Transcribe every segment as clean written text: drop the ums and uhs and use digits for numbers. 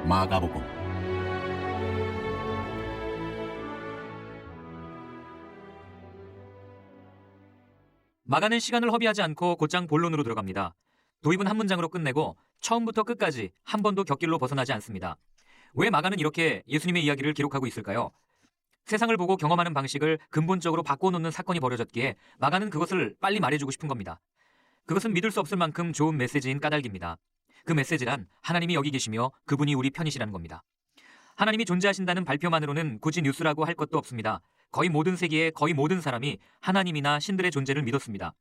마가복음. 마가는 시간을 허비하지 않고 곧장 본론으로 들어갑니다. 도입은 한 문장으로 끝내고 처음부터 끝까지 한 번도 곁길로 벗어나지 않습니다. 왜 마가는 이렇게 예수님의 이야기를 기록하고 있을까요? 세상을 보고 경험하는 방식을 근본적으로 바꿔놓는 사건이 벌어졌기에 마가는 그것을 빨리 말해주고 싶은 겁니다. 그것은 믿을 수 없을 만큼 좋은 메시지인 까닭입니다. 그 메시지란 하나님이 여기 계시며 그분이 우리 편이시라는 겁니다. 하나님이 존재하신다는 발표만으로는 굳이 뉴스라고 할 것도 없습니다. 거의 모든 세계의 거의 모든 사람이 하나님이나 신들의 존재를 믿었습니다.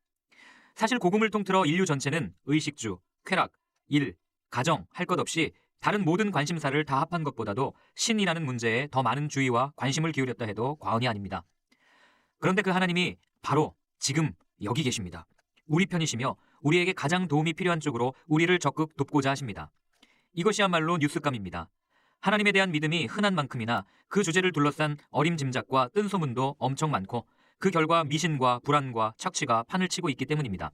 사실 복음을 통틀어 인류 전체는 의식주, 쾌락, 일, 가정 할 것 없이 다른 모든 관심사를 다 합한 것보다도 신이라는 문제에 더 많은 주의와 관심을 기울였다 해도 과언이 아닙니다. 그런데 그 하나님이 바로 지금 여기 계십니다. 우리 편이시며 우리에게 가장 도움이 필요한 쪽으로 우리를 적극 돕고자 하십니다. 이것이야말로 뉴스감입니다. 하나님에 대한 믿음이 흔한 만큼이나 그 주제를 둘러싼 어림짐작과 뜬소문도 엄청 많고 그 결과 미신과 불안과 착취가 판을 치고 있기 때문입니다.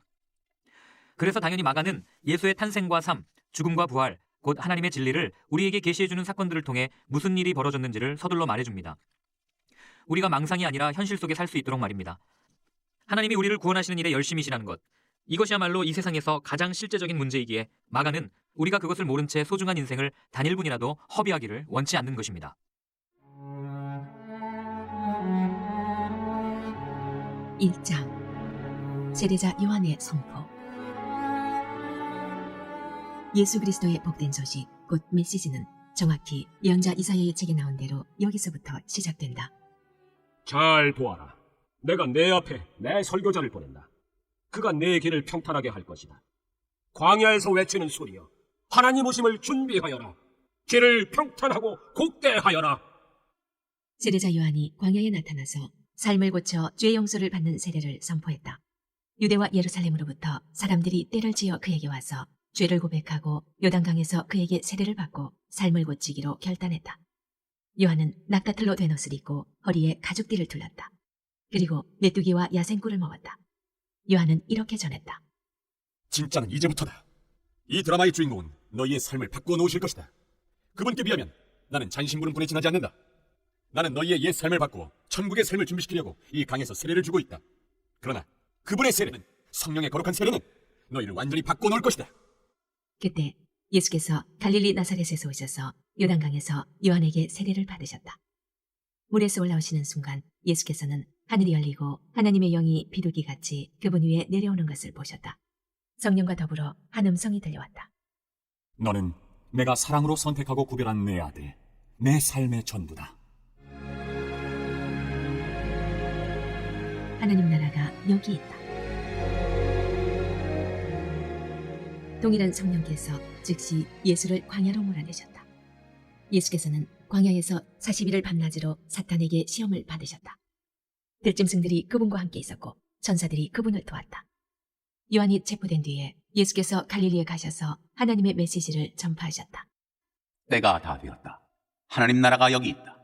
그래서 당연히 마가는 예수의 탄생과 삶, 죽음과 부활, 곧 하나님의 진리를 우리에게 계시해주는 사건들을 통해 무슨 일이 벌어졌는지를 서둘러 말해줍니다. 우리가 망상이 아니라 현실 속에 살 수 있도록 말입니다. 하나님이 우리를 구원하시는 일에 열심이시라는 것, 이것이야말로 이 세상에서 가장 실제적인 문제이기에 마가는 우리가 그것을 모른 채 소중한 인생을 단일분이라도 허비하기를 원치 않는 것입니다. 1장 세례자 요한의 선포. 예수 그리스도의 복된 소식, 곧 메시지는 정확히 예언자 이사야의 책에 나온 대로 여기서부터 시작된다. 잘 보아라. 내가 내 앞에 내 설교자를 보낸다. 그가 내 길을 평탄하게 할 것이다. 광야에서 외치는 소리여, 하나님 오심을 준비하여라. 길을 평탄하고 곱게 하여라. 세례자 요한이 광야에 나타나서 삶을 고쳐 죄 용서를 받는 세례를 선포했다. 유대와 예루살렘으로부터 사람들이 떼를 지어 그에게 와서 죄를 고백하고 요단강에서 그에게 세례를 받고 삶을 고치기로 결단했다. 요한은 낙타털로 된 옷을 입고 허리에 가죽띠를 둘렀다. 그리고 메뚜기와 야생꿀을 먹었다. 요한은 이렇게 전했다. 진짜는 이제부터다. 이 드라마의 주인공은 너희의 삶을 바꾸어 놓으실 것이다. 그분께 비하면 나는 잔심부름꾼에 지나지 않는다. 나는 너희의 옛 삶을 바꾸어 천국의 삶을 준비시키려고 이 강에서 세례를 주고 있다. 그러나 그분의 세례는, 성령의 거룩한 세례는 너희를 완전히 바꾸어 놓을 것이다. 그때 예수께서 갈릴리 나사렛에서 오셔서 요단강에서 요한에게 세례를 받으셨다. 물에서 올라오시는 순간 예수께서는 하늘이 열리고 하나님의 영이 비둘기같이 그분 위에 내려오는 것을 보셨다. 성령과 더불어 한 음성이 들려왔다. 너는 내가 사랑으로 선택하고 구별한 내 아들, 내 삶의 전부다. 하나님 나라가 여기 있다. 동일한 성령께서 즉시 예수를 광야로 몰아내셨다. 예수께서는 광야에서 40일을 밤낮으로 사탄에게 시험을 받으셨다. 들짐승들이 그분과 함께 있었고 천사들이 그분을 도왔다. 요한이 체포된 뒤에 예수께서 갈릴리에 가셔서 하나님의 메시지를 전파하셨다. 때가 다 되었다. 하나님 나라가 여기 있다.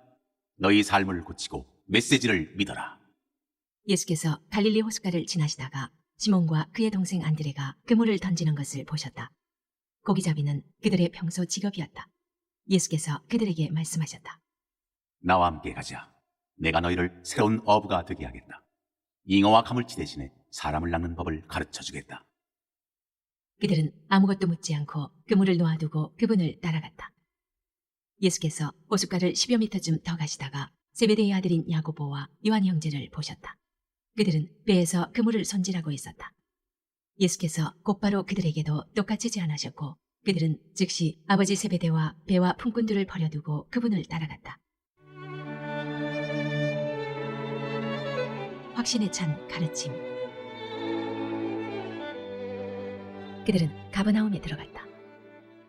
너희 삶을 고치고 메시지를 믿어라. 예수께서 갈릴리 호숫가를 지나시다가 시몬과 그의 동생 안드레가 그물을 던지는 것을 보셨다. 고기잡이는 그들의 평소 직업이었다. 예수께서 그들에게 말씀하셨다. 나와 함께 가자. 내가 너희를 새로운 어부가 되게 하겠다. 잉어와 가물치 대신에 사람을 낚는 법을 가르쳐 주겠다. 그들은 아무것도 묻지 않고 그물을 놓아두고 그분을 따라갔다. 예수께서 호숫가를 10여 미터쯤 더 가시다가 세베대의 아들인 야고보와 요한 형제를 보셨다. 그들은 배에서 그물을 손질하고 있었다. 예수께서 곧바로 그들에게도 똑같이 제안하셨고 그들은 즉시 아버지 세베대와 배와 품꾼들을 버려두고 그분을 따라갔다. 확신에 찬 가르침. 그들은 가버나움에 들어갔다.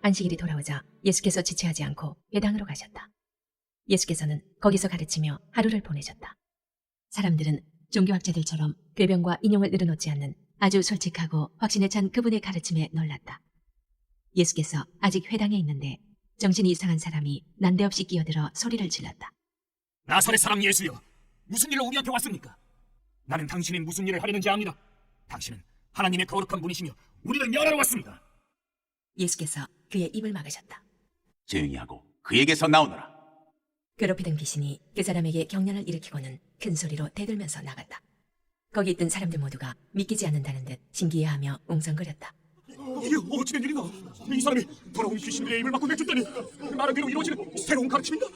안식일이 돌아오자 예수께서 지체하지 않고 회당으로 가셨다. 예수께서는 거기서 가르치며 하루를 보내셨다. 사람들은 종교학자들처럼 궤변과 인용을 늘어놓지 않는 아주 솔직하고 확신에 찬 그분의 가르침에 놀랐다. 예수께서 아직 회당에 있는데 정신이 이상한 사람이 난데없이 끼어들어 소리를 질렀다. 나사렛 사람 예수여, 무슨 일로 우리한테 왔습니까? 나는 당신이 무슨 일을 하려는지 압니다. 당신은 하나님의 거룩한 분이시며 우리를 멸하러 왔습니다. 예수께서 그의 입을 막으셨다. 조용히 하고 그에게서 나오너라. 괴롭히던 귀신이 그 사람에게 경련을 일으키고는 큰 소리로 대들면서 나갔다. 거기 있던 사람들 모두가 믿기지 않는다는 듯 신기해하며 웅성거렸다. 이게 어찌된 일이나? 이 사람이 돌아온 귀신들의 힘을 받고 내준다니 말한 대로 이루어지는 새로운 가르침인가?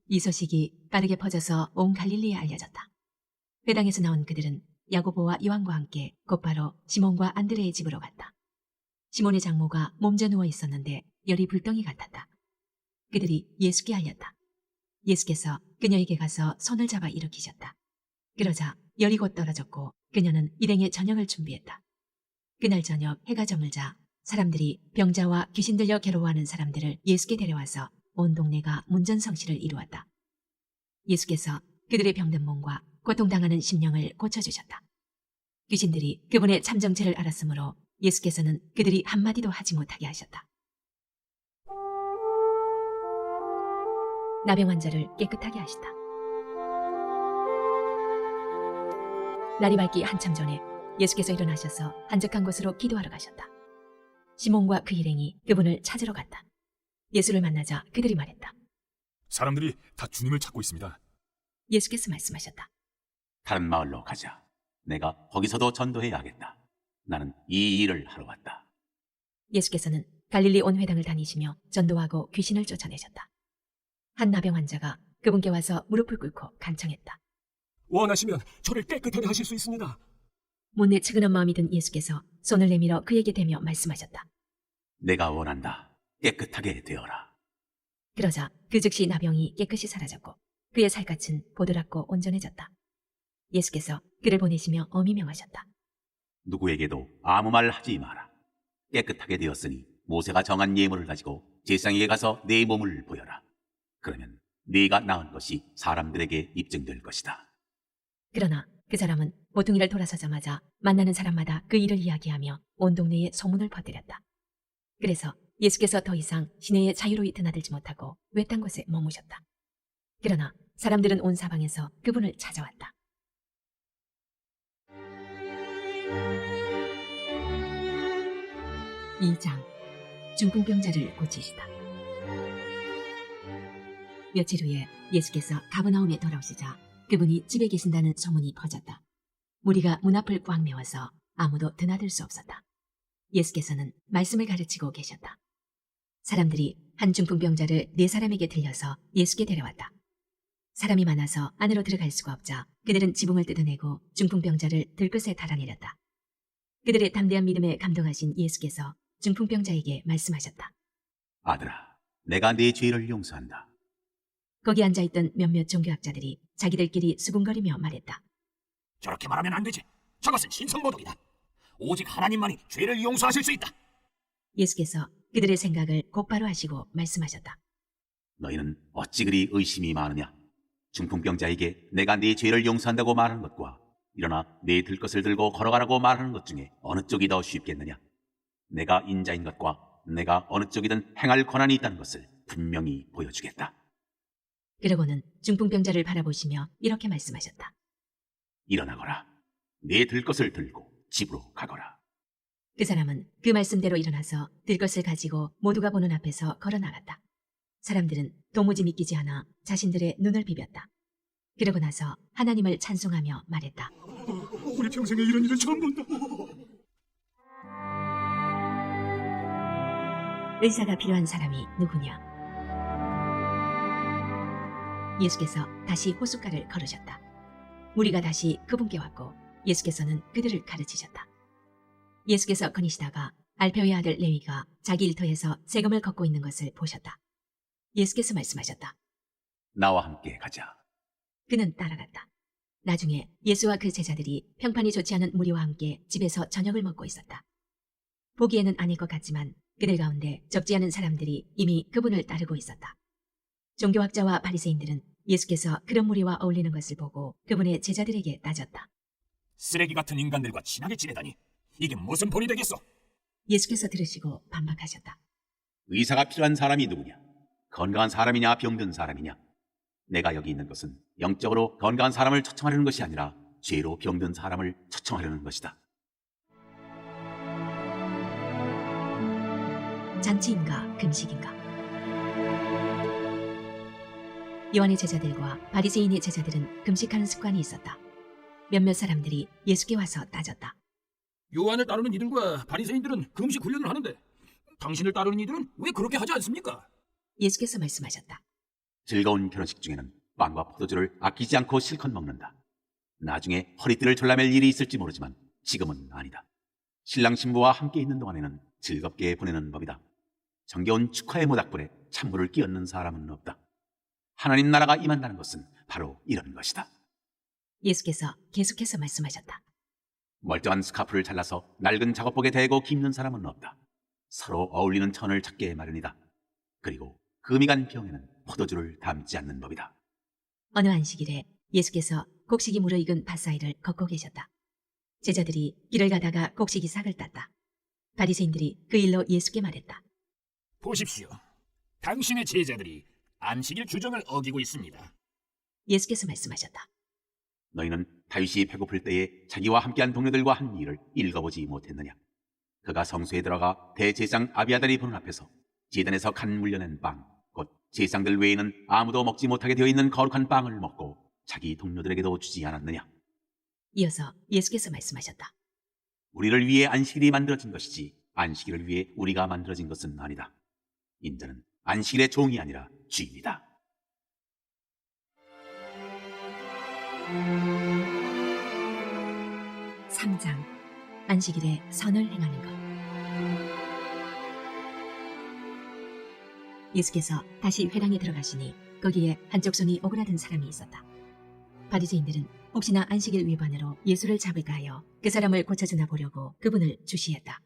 이 소식이 빠르게 퍼져서 온 갈릴리에 알려졌다. 회당에서 나온 그들은 야고보와 요한과 함께 곧바로 시몬과 안드레의 집으로 갔다. 시몬의 장모가 몸져 누워 있었는데 열이 불덩이 같았다. 그들이 예수께 알렸다. 예수께서 그녀에게 가서 손을 잡아 일으키셨다. 그러자 열이 곧 떨어졌고 그녀는 일행의 저녁을 준비했다. 그날 저녁 해가 저물자 사람들이 병자와 귀신 들려 괴로워하는 사람들을 예수께 데려와서 온 동네가 문전성시를 이루었다. 예수께서 그들의 병든 몸과 고통당하는 심령을 고쳐주셨다. 귀신들이 그분의 참정체를 알았으므로 예수께서는 그들이 한마디도 하지 못하게 하셨다. 나병 환자를 깨끗하게 하시다. 날이 밝기 한참 전에 예수께서 일어나셔서 한적한 곳으로 기도하러 가셨다. 시몬과 그 일행이 그분을 찾으러 갔다. 예수를 만나자 그들이 말했다. 사람들이 다 주님을 찾고 있습니다. 예수께서 말씀하셨다. 다른 마을로 가자. 내가 거기서도 전도해야겠다. 나는 이 일을 하러 왔다. 예수께서는 갈릴리 온 회당을 다니시며 전도하고 귀신을 쫓아내셨다. 한 나병 환자가 그분께 와서 무릎을 꿇고 간청했다. 원하시면 저를 깨끗하게 하실 수 있습니다. 못내 측은한 마음이 든 예수께서 손을 내밀어 그에게 대며 말씀하셨다. 내가 원한다. 깨끗하게 되어라. 그러자 그 즉시 나병이 깨끗이 사라졌고 그의 살갗은 보드랍고 온전해졌다. 예수께서 그를 보내시며 엄히 명하셨다. 누구에게도 아무 말 하지 마라. 깨끗하게 되었으니 모세가 정한 예물을 가지고 제사장에게 가서 내 몸을 보여라. 그러면 네가 나은 것이 사람들에게 입증될 것이다. 그러나 그 사람은 모퉁이를 돌아서자마자 만나는 사람마다 그 일을 이야기하며 온 동네에 소문을 퍼뜨렸다. 그래서 예수께서 더 이상 시내에 자유로이 드나들지 못하고 외딴 곳에 머무셨다. 그러나 사람들은 온 사방에서 그분을 찾아왔다. 이 장 중풍병자를 고치시다. 며칠 후에 예수께서 가버나움에 돌아오시자 그분이 집에 계신다는 소문이 퍼졌다. 무리가 문 앞을 꽉 메워서 아무도 드나들 수 없었다. 예수께서는 말씀을 가르치고 계셨다. 사람들이 한 중풍병자를 4사람에게 들려서 예수께 데려왔다. 사람이 많아서 안으로 들어갈 수가 없자 그들은 지붕을 뜯어내고 중풍병자를 들끝에 달아내렸다. 그들의 담대한 믿음에 감동하신 예수께서 중풍병자에게 말씀하셨다. 아들아, 내가 네 죄를 용서한다. 거기 앉아있던 몇몇 종교학자들이 자기들끼리 수군거리며 말했다. 저렇게 말하면 안 되지. 저것은 신성모독이다. 오직 하나님만이 죄를 용서하실 수 있다. 예수께서 그들의 생각을 곧바로 하시고 말씀하셨다. 너희는 어찌 그리 의심이 많으냐? 중풍병자에게 내가 네 죄를 용서한다고 말하는 것과 일어나 네 들것을 들고 걸어가라고 말하는 것 중에 어느 쪽이 더 쉽겠느냐? 내가 인자인 것과 내가 어느 쪽이든 행할 권한이 있다는 것을 분명히 보여주겠다. 그러고는 중풍병자를 바라보시며 이렇게 말씀하셨다. 일어나거라. 네 들것을 들고 집으로 가거라. 그 사람은 그 말씀대로 일어나서 들것을 가지고 모두가 보는 앞에서 걸어 나갔다. 사람들은 도무지 믿기지 않아 자신들의 눈을 비볐다. 그러고 나서 하나님을 찬송하며 말했다. 우리 평생에 이런 일을 처음 본다. 의사가 필요한 사람이 누구냐? 예수께서 다시 호숫가를 걸으셨다. 무리가 다시 그분께 왔고 예수께서는 그들을 가르치셨다. 예수께서 거니시다가 알페오의 아들 레위가 자기 일터에서 세금을 걷고 있는 것을 보셨다. 예수께서 말씀하셨다. 나와 함께 가자. 그는 따라갔다. 나중에 예수와 그 제자들이 평판이 좋지 않은 무리와 함께 집에서 저녁을 먹고 있었다. 보기에는 아닐 것 같지만 그들 가운데 적지 않은 사람들이 이미 그분을 따르고 있었다. 종교학자와 바리새인들은 예수께서 그런 무리와 어울리는 것을 보고 그분의 제자들에게 따졌다. 쓰레기 같은 인간들과 친하게 지내다니 이게 무슨 본이 되겠어? 예수께서 들으시고 반박하셨다. 의사가 필요한 사람이 누구냐? 건강한 사람이냐 병든 사람이냐? 내가 여기 있는 것은 영적으로 건강한 사람을 초청하려는 것이 아니라 죄로 병든 사람을 초청하려는 것이다. 잔치인가 금식인가? 요한의 제자들과 바리새인의 제자들은 금식하는 습관이 있었다. 몇몇 사람들이 예수께 와서 따졌다. 요한을 따르는 이들과 바리새인들은 금식 훈련을 하는데 당신을 따르는 이들은 왜 그렇게 하지 않습니까? 예수께서 말씀하셨다. 즐거운 결혼식 중에는 빵과 포도주를 아끼지 않고 실컷 먹는다. 나중에 허리띠를 졸라맬 일이 있을지 모르지만 지금은 아니다. 신랑 신부와 함께 있는 동안에는 즐겁게 보내는 법이다. 정겨운 축하의 모닥불에 찬물을 끼얹는 사람은 없다. 하나님 나라가 임한다는 것은 바로 이런 것이다. 예수께서 계속해서 말씀하셨다. 멀쩡한 스카프를 잘라서 낡은 작업복에 대고 입는 사람은 없다. 서로 어울리는 천을 찾게 마련이다. 그리고 금이 간 병에는 포도주를 담지 않는 법이다. 어느 안식일에 예수께서 곡식이 무르익은 밭 사이를 걷고 계셨다. 제자들이 길을 가다가 곡식이 싹을 땄다. 바리새인들이 그 일로 예수께 말했다. 보십시오. 당신의 제자들이 안식일 규정을 어기고 있습니다. 예수께서 말씀하셨다. 너희는 다윗이 배고플 때에 자기와 함께한 동료들과 한 일을 읽어보지 못했느냐? 그가 성소에 들어가 대제사장 아비아달이 보는 앞에서 제단에서 간 물려낸 빵, 곧 제사장들 외에는 아무도 먹지 못하게 되어 있는 거룩한 빵을 먹고 자기 동료들에게도 주지 않았느냐? 이어서 예수께서 말씀하셨다. 우리를 위해 안식일이 만들어진 것이지 안식일을 위해 우리가 만들어진 것은 아니다. 인자는 안식일의 종이 아니라 주입니다. 삼 장 안식일에 선을 행하는 것. 예수께서 다시 회당에 들어가시니 거기에 한쪽 손이 오그라든 사람이 있었다. 바리새인들은 혹시나 안식일 위반으로 예수를 잡을까 하여 그 사람을 고쳐주나 보려고 그분을 주시했다.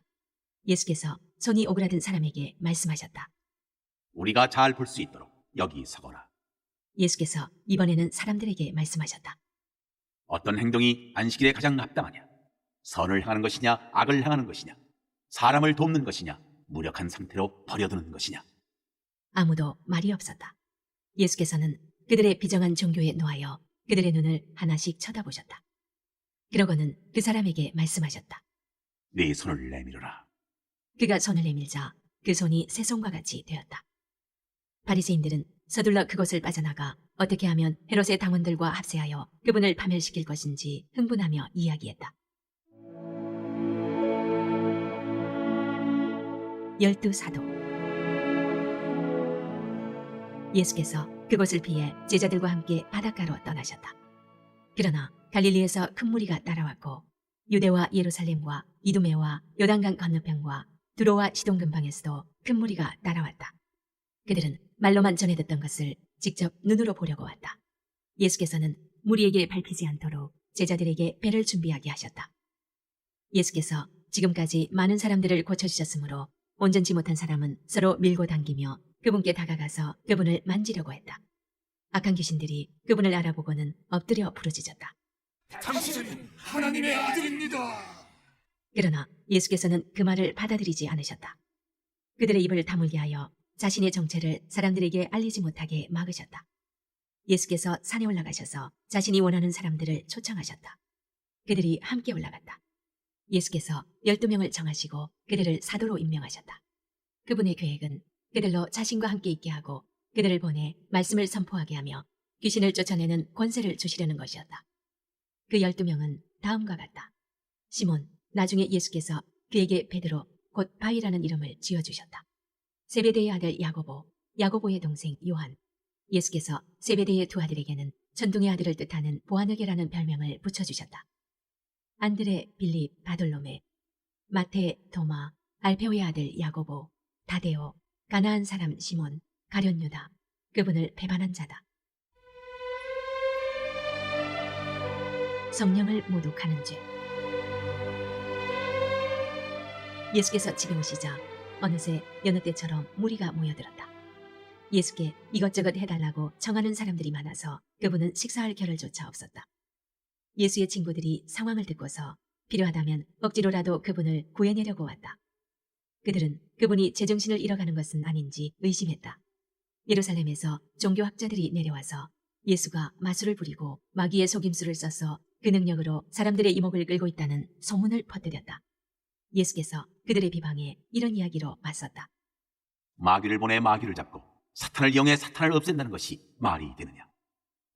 예수께서 손이 오그라든 사람에게 말씀하셨다. 우리가 잘 볼 수 있도록 여기 서거라. 예수께서 이번에는 사람들에게 말씀하셨다. 어떤 행동이 안식일에 가장 합당하냐? 선을 향하는 것이냐, 악을 향하는 것이냐? 사람을 돕는 것이냐, 무력한 상태로 버려두는 것이냐? 아무도 말이 없었다. 예수께서는 그들의 비정한 종교에 노하여 그들의 눈을 하나씩 쳐다보셨다. 그러고는 그 사람에게 말씀하셨다. 네 손을 내밀어라. 그가 손을 내밀자 그 손이 새 손과 같이 되었다. 바리새인들은 서둘러 그곳을 빠져나가 어떻게 하면 헤롯의 당원들과 합세하여 그분을 파멸시킬 것인지 흥분하며 이야기했다. 12 사도. 예수께서 그곳을 피해 제자들과 함께 바닷가로 떠나셨다. 그러나 갈릴리에서 큰 무리가 따라왔고 유대와 예루살렘과 이두메와 요단강 건너편과 두로와 시돈 근방에서도 큰 무리가 따라왔다. 그들은 말로만 전해 듣던 것을 직접 눈으로 보려고 왔다. 예수께서는 무리에게 밟히지 않도록 제자들에게 배를 준비하게 하셨다. 예수께서 지금까지 많은 사람들을 고쳐주셨으므로 온전치 못한 사람은 서로 밀고 당기며 그분께 다가가서 그분을 만지려고 했다. 악한 귀신들이 그분을 알아보고는 엎드려 부르짖었다. 당신은 하나님의 아들입니다. 그러나 예수께서는 그 말을 받아들이지 않으셨다. 그들의 입을 다물게 하여 자신의 정체를 사람들에게 알리지 못하게 막으셨다. 예수께서 산에 올라가셔서 자신이 원하는 사람들을 초청하셨다. 그들이 함께 올라갔다. 예수께서 12명을 정하시고 그들을 사도로 임명하셨다. 그분의 계획은 그들로 자신과 함께 있게 하고 그들을 보내 말씀을 선포하게 하며 귀신을 쫓아내는 권세를 주시려는 것이었다. 그 12명은 다음과 같다. 시몬, 나중에 예수께서 그에게 베드로, 곧 바위라는 이름을 지어주셨다. 세베대의 아들 야고보, 야고보의 동생 요한. 예수께서 세베대의 두 아들에게는 천둥의 아들을 뜻하는 보아느게라는 별명을 붙여주셨다. 안드레, 빌립, 바돌로메, 마테, 도마, 알페오의 아들 야고보, 다데오, 가나안 사람 시몬, 가룟 유다, 그분을 배반한 자다. 성령을 모독하는 죄. 예수께서 집에 오시자 어느새 여느 때처럼 무리가 모여들었다. 예수께 이것저것 해달라고 청하는 사람들이 많아서 그분은 식사할 겨를조차 없었다. 예수의 친구들이 상황을 듣고서 필요하다면 억지로라도 그분을 구해내려고 왔다. 그들은 그분이 제정신을 잃어가는 것은 아닌지 의심했다. 예루살렘에서 종교학자들이 내려와서 예수가 마술을 부리고 마귀의 속임수를 써서 그 능력으로 사람들의 이목을 끌고 있다는 소문을 퍼뜨렸다. 예수께서 그들의 비방에 이런 이야기로 맞섰다. 마귀를 보내 마귀를 잡고 사탄을 이용해 사탄을 없앤다는 것이 말이 되느냐?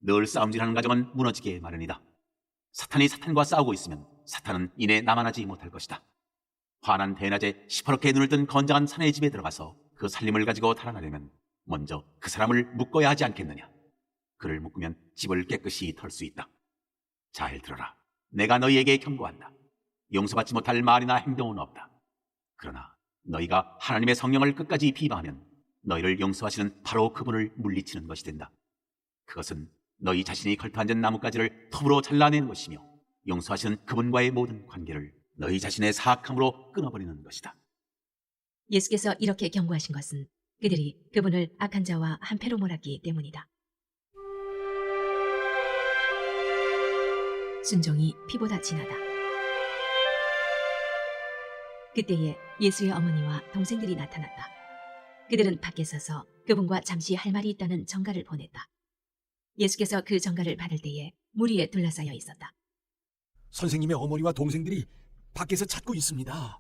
늘 싸움질하는 가정은 무너지게 마련이다. 사탄이 사탄과 싸우고 있으면 사탄은 이내 남아나지 못할 것이다. 환한 대낮에 시퍼렇게 눈을 뜬 건장한 사내의 집에 들어가서 그 살림을 가지고 달아나려면 먼저 그 사람을 묶어야 하지 않겠느냐? 그를 묶으면 집을 깨끗이 털 수 있다. 잘 들어라. 내가 너희에게 경고한다. 용서받지 못할 말이나 행동은 없다. 그러나 너희가 하나님의 성령을 끝까지 비방하면 너희를 용서하시는 바로 그분을 물리치는 것이 된다. 그것은 너희 자신이 걸터앉은 나뭇가지를 톱으로 잘라내는 것이며 용서하시는 그분과의 모든 관계를 너희 자신의 사악함으로 끊어버리는 것이다. 예수께서 이렇게 경고하신 것은 그들이 그분을 악한 자와 한패로 몰았기 때문이다. 순종이 피보다 진하다. 그때에 예수의 어머니와 동생들이 나타났다. 그들은 밖에 서서 그분과 잠시 할 말이 있다는 전가를 보냈다. 예수께서 그 전가를 받을 때에 무리에 둘러싸여 있었다. 선생님의 어머니와 동생들이 밖에서 찾고 있습니다.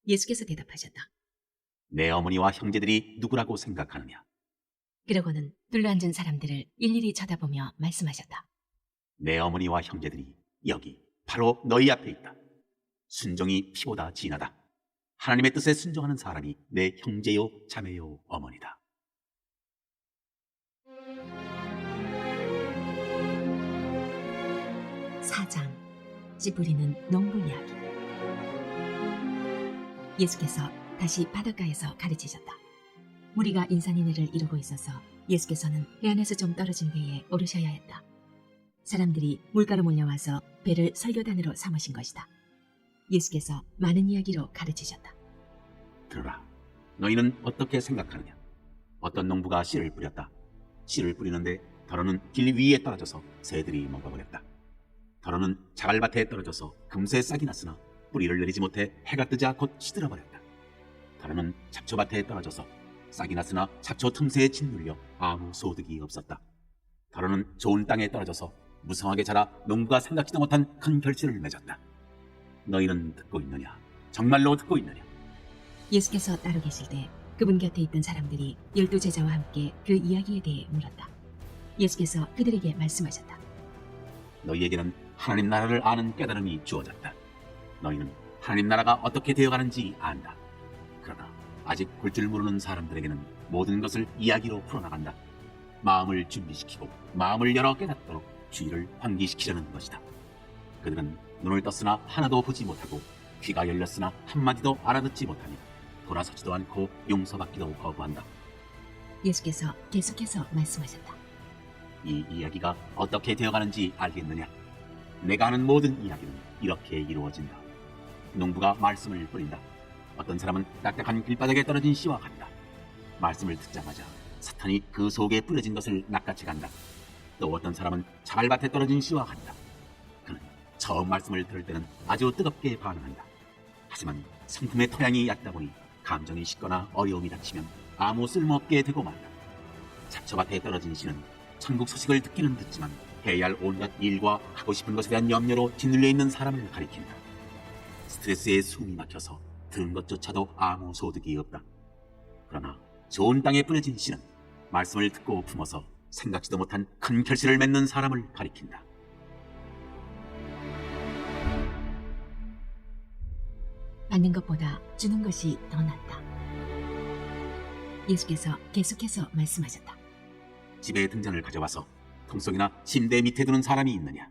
예수께서 대답하셨다. 내 어머니와 형제들이 누구라고 생각하느냐? 그러고는 둘러앉은 사람들을 일일이 쳐다보며 말씀하셨다. 내 어머니와 형제들이 여기 바로 너희 앞에 있다. 순종이 피보다 진하다. 하나님의 뜻에 순종하는 사람이 내 형제요 자매요 어머니다. 사장, 씨 뿌리는 농부 이야기. 예수께서 다시 바닷가에서 가르치셨다. 무리가 인산인해를 이루고 있어서 예수께서는 해안에서 좀 떨어진 데에 오르셔야 했다. 사람들이 물가로 몰려와서 배를 설교단으로 삼으신 것이다. 예수께서 많은 이야기로 가르치셨다. 들어라. 너희는 어떻게 생각하느냐? 어떤 농부가 씨를 뿌렸다. 씨를 뿌리는데 더러는 길 위에 떨어져서 새들이 먹어버렸다. 더러는 자갈밭에 떨어져서 금세 싹이 났으나 뿌리를 내리지 못해 해가 뜨자 곧 시들어버렸다. 더러는 잡초밭에 떨어져서 싹이 났으나 잡초 틈새에 짓눌려 아무 소득이 없었다. 더러는 좋은 땅에 떨어져서 무성하게 자라 농부가 생각지도 못한 큰 결실을 맺었다. 너희는 듣고 있느냐? 정말로 듣고 있느냐? 예수께서 따로 계실 때 그분 곁에 있던 사람들이 12제자와 함께 그 이야기에 대해 물었다. 예수께서 그들에게 말씀하셨다. 너희에게는 하나님 나라를 아는 깨달음이 주어졌다. 너희는 하나님 나라가 어떻게 되어가는지 안다. 그러나 아직 볼 줄 모르는 사람들에게는 모든 것을 이야기로 풀어나간다. 마음을 준비시키고 마음을 열어 깨닫도록 주의를 환기시키려는 것이다. 그들은 눈을 떴으나 하나도 보지 못하고 귀가 열렸으나 한마디도 알아듣지 못하니 돌아서지도 않고 용서받기도 거부한다. 예수께서 계속해서 말씀하셨다. 이 이야기가 어떻게 되어가는지 알겠느냐? 내가 하는 모든 이야기는 이렇게 이루어진다. 농부가 말씀을 뿌린다. 어떤 사람은 딱딱한 길바닥에 떨어진 씨와 같다. 말씀을 듣자마자 사탄이 그 속에 뿌려진 것을 낚아채 간다. 또 어떤 사람은 자갈밭에 떨어진 씨와 같다. 그는 처음 말씀을 들을 때는 아주 뜨겁게 반응한다. 하지만 성품의 토양이 얕다 보니 감정이 식거나 어려움이 닥치면 아무 쓸모없게 되고 말다. 잡초밭에 떨어진 씨는 천국 소식을 듣기는 듣지만 해야 할 온갖 일과 하고 싶은 것에 대한 염려로 짓눌려 있는 사람을 가리킨다. 스트레스에 숨이 막혀서 들은 것조차도 아무 소득이 없다. 그러나 좋은 땅에 뿌려진 씨는 말씀을 듣고 품어서 생각지도 못한 큰 결실을 맺는 사람을 가리킨다. 받는 것보다 주는 것이 더 낫다. 예수께서 계속해서 말씀하셨다. 집에 등잔을 가져와서 통속이나 침대 밑에 두는 사람이 있느냐?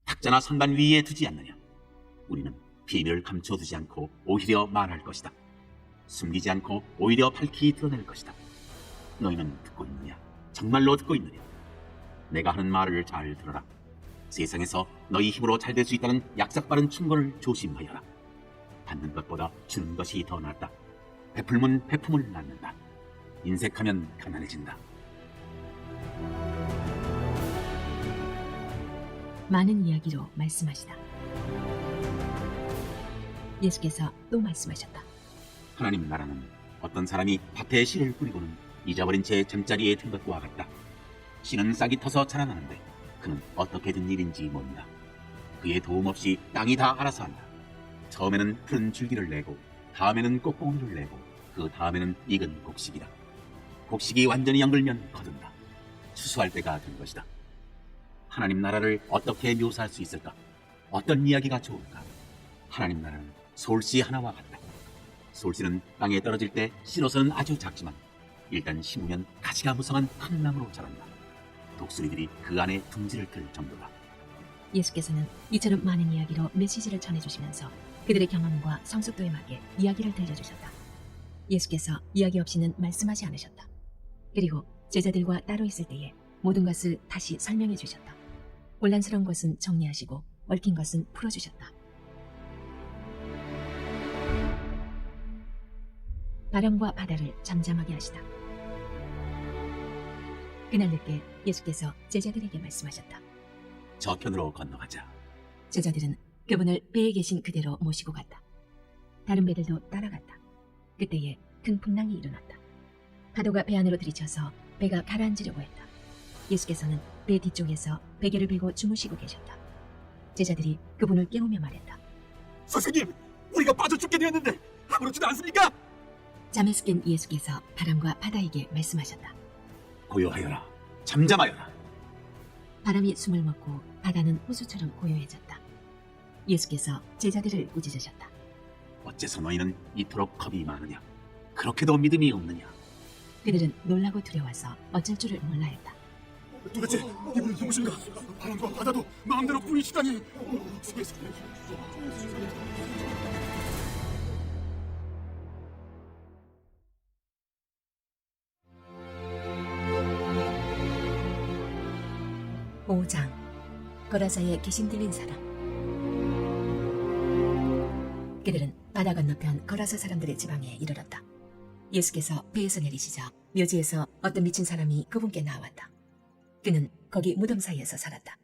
탁자나 선반 위에 두지 않느냐? 우리는 비밀을 감춰두지 않고 오히려 말할 것이다. 숨기지 않고 오히려 밝히 드러낼 것이다. 너희는 듣고 있느냐? 정말로 듣고 있느냐? 내가 하는 말을 잘 들어라. 세상에서 너희 힘으로 잘 될 수 있다는 약삭빠른 충고를 조심하여라. 받는 것보다 주는 것이 더 낫다. 베풀면 베품을 낳는다. 인색하면 가난해진다. 많은 이야기로 말씀하시다. 예수께서 또 말씀하셨다. 하나님 나라는 어떤 사람이 밭에 씨를 뿌리고는 잊어버린 채 잠자리에 든 것과 같다. 씨는 싹이 터서 자라나는데 그는 어떻게 된 일인지 모른다. 그의 도움 없이 땅이 다 알아서 한다. 처음에는 푸른 줄기를 내고 다음에는 꽃봉오리를 내고 그 다음에는 익은 곡식이다. 곡식이 완전히 연글면 거둔다. 추수할 때가 된 것이다. 하나님 나라를 어떻게 묘사할 수 있을까? 어떤 이야기가 좋을까? 하나님 나라는 솔씨 하나와 같다. 솔씨는 땅에 떨어질 때 씨로서는 아주 작지만 일단 심으면 가시가 무성한 큰 나무로 자란다. 독수리들이 그 안에 둥지를 틀 정도다. 예수께서는 이처럼 많은 이야기로 메시지를 전해주시면서 그들의 경험과 성숙도에 맞게 이야기를 들려주셨다. 예수께서 이야기 없이는 말씀하지 않으셨다. 그리고 제자들과 따로 있을 때에 모든 것을 다시 설명해 주셨다. 혼란스러운 것은 정리하시고 얽힌 것은 풀어주셨다. 바람과 바다를 잠잠하게 하시다. 그날 늦게 예수께서 제자들에게 말씀하셨다. 저편으로 건너가자. 제자들은 그분을 배에 계신 그대로 모시고 갔다. 다른 배들도 따라갔다. 그때에 큰 풍랑이 일어났다. 파도가 배 안으로 들이쳐서 배가 가라앉으려고 했다. 예수께서는 배 뒤쪽에서 베개를 빌고 주무시고 계셨다. 제자들이 그분을 깨우며 말했다. 선생님, 우리가 빠져 죽게 되었는데 아무렇지도 않습니까? 잠에서 깬 예수께서 바람과 바다에게 말씀하셨다. 고요하여라. 잠잠하여라. 바람이 숨을 먹고 바다는 호수처럼 고요해졌다. 예수께서 제자들을 꾸짖으셨다. 어째서 너희는 이토록 겁이 많으냐? 그렇게도 믿음이 없느냐? 그들은 놀라고 두려워서 어쩔 줄을 몰라 했다. 도대체 이분은 누구신가? 바람과 바다도 마음대로 꾸리시다니. 오장 거라사에 귀신 들린 사람. 그들은 바다 건너편 거라사 사람들의 지방에 이르렀다. 예수께서 배에서 내리시자 묘지에서 어떤 미친 사람이 그분께 나왔다. 그는 거기 무덤 사이에서 살았다.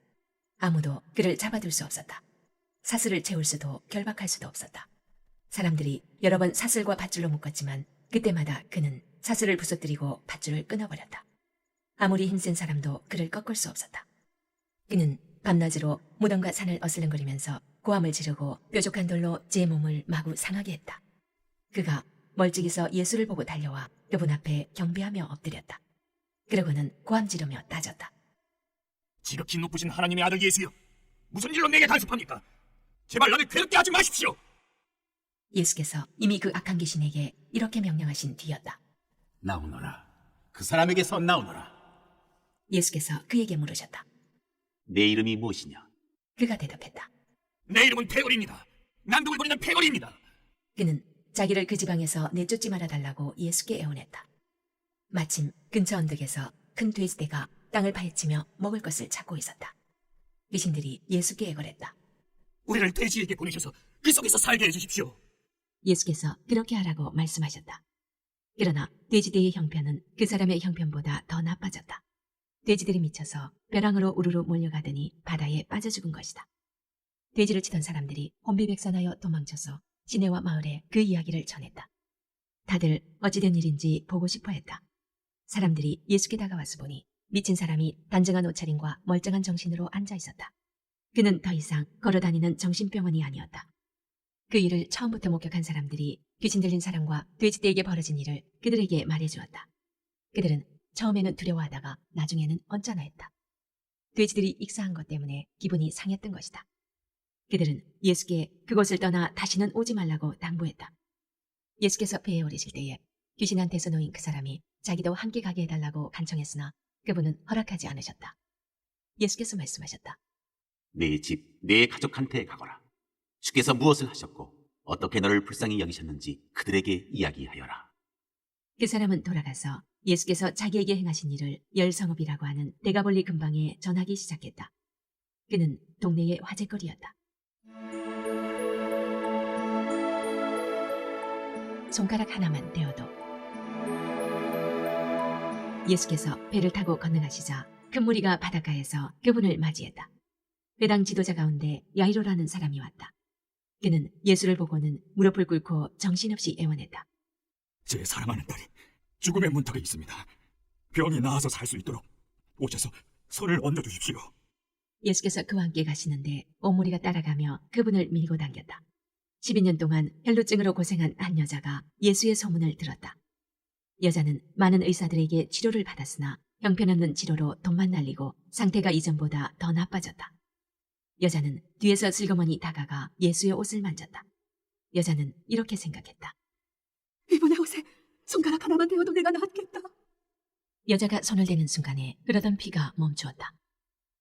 아무도 그를 잡아둘 수 없었다. 사슬을 채울 수도 결박할 수도 없었다. 사람들이 여러 번 사슬과 밧줄로 묶었지만 그때마다 그는 사슬을 부서뜨리고 밧줄을 끊어버렸다. 아무리 힘센 사람도 그를 꺾을 수 없었다. 그는 밤낮으로 무덤과 산을 어슬렁거리면서 고함을 지르고 뾰족한 돌로 제 몸을 마구 상하게 했다. 그가 멀찍이서 예수를 보고 달려와 그분 앞에 경배하며 엎드렸다. 그러고는 고함 지르며 따졌다. 지극히 높으신 하나님의 아들 예수여, 무슨 일로 내게 간섭합니까? 제발 나를 괴롭게 하지 마십시오. 예수께서 이미 그 악한 귀신에게 이렇게 명령하신 뒤였다. 나오너라. 그 사람에게서 나오너라. 예수께서 그에게 물으셨다. 내 이름이 무엇이냐? 그가 대답했다. 내 이름은 패거리입니다. 난독을 부리는 패거리입니다. 그는 자기를 그 지방에서 내쫓지 말아달라고 예수께 애원했다. 마침 근처 언덕에서 큰 돼지떼가 땅을 파헤치며 먹을 것을 찾고 있었다. 귀신들이 예수께 애걸했다. 우리를 돼지에게 보내셔서 그 속에서 살게 해주십시오. 예수께서 그렇게 하라고 말씀하셨다. 그러나 돼지떼의 형편은 그 사람의 형편보다 더 나빠졌다. 돼지들이 미쳐서 벼랑으로 우르르 몰려가더니 바다에 빠져 죽은 것이다. 돼지를 치던 사람들이 혼비백산하여 도망쳐서 시내와 마을에 그 이야기를 전했다. 다들 어찌된 일인지 보고 싶어 했다. 사람들이 예수께 다가와서 보니 미친 사람이 단정한 옷차림과 멀쩡한 정신으로 앉아 있었다. 그는 더 이상 걸어다니는 정신병원이 아니었다. 그 일을 처음부터 목격한 사람들이 귀신 들린 사람과 돼지떼에게 벌어진 일을 그들에게 말해주었다. 그들은 처음에는 두려워하다가 나중에는 언짢아했다. 돼지들이 익사한 것 때문에 기분이 상했던 것이다. 그들은 예수께 그곳을 떠나 다시는 오지 말라고 당부했다. 예수께서 배에 오르실 때에 귀신한테서 놓인 그 사람이 자기도 함께 가게 해달라고 간청했으나 그분은 허락하지 않으셨다. 예수께서 말씀하셨다. 내 집, 내 가족한테 가거라. 주께서 무엇을 하셨고 어떻게 너를 불쌍히 여기셨는지 그들에게 이야기하여라. 그 사람은 돌아가서 예수께서 자기에게 행하신 일을 열성읍이라고 하는 데가볼리 근방에 전하기 시작했다. 그는 동네의 화제거리였다. 손가락 하나만 떼어도 예수께서 배를 타고 건너가시자 큰 무리가 바닷가에서 그분을 맞이했다. 회당 지도자 가운데 야이로라는 사람이 왔다. 그는 예수를 보고는 무릎을 꿇고 정신없이 애원했다. 제 사랑하는 딸이 죽음의 문턱에 있습니다. 병이 나아서 살 수 있도록 오셔서 손을 얹어주십시오. 예수께서 그와 함께 가시는데 온 무리가 따라가며 그분을 밀고 당겼다. 12년 동안 혈루증으로 고생한 한 여자가 예수의 소문을 들었다. 여자는 많은 의사들에게 치료를 받았으나 형편없는 치료로 돈만 날리고 상태가 이전보다 더 나빠졌다. 여자는 뒤에서 슬그머니 다가가 예수의 옷을 만졌다. 여자는 이렇게 생각했다. 이분의 옷에 손가락 하나만 대어도 내가 낫겠다. 여자가 손을 대는 순간에 흐르던 피가 멈추었다.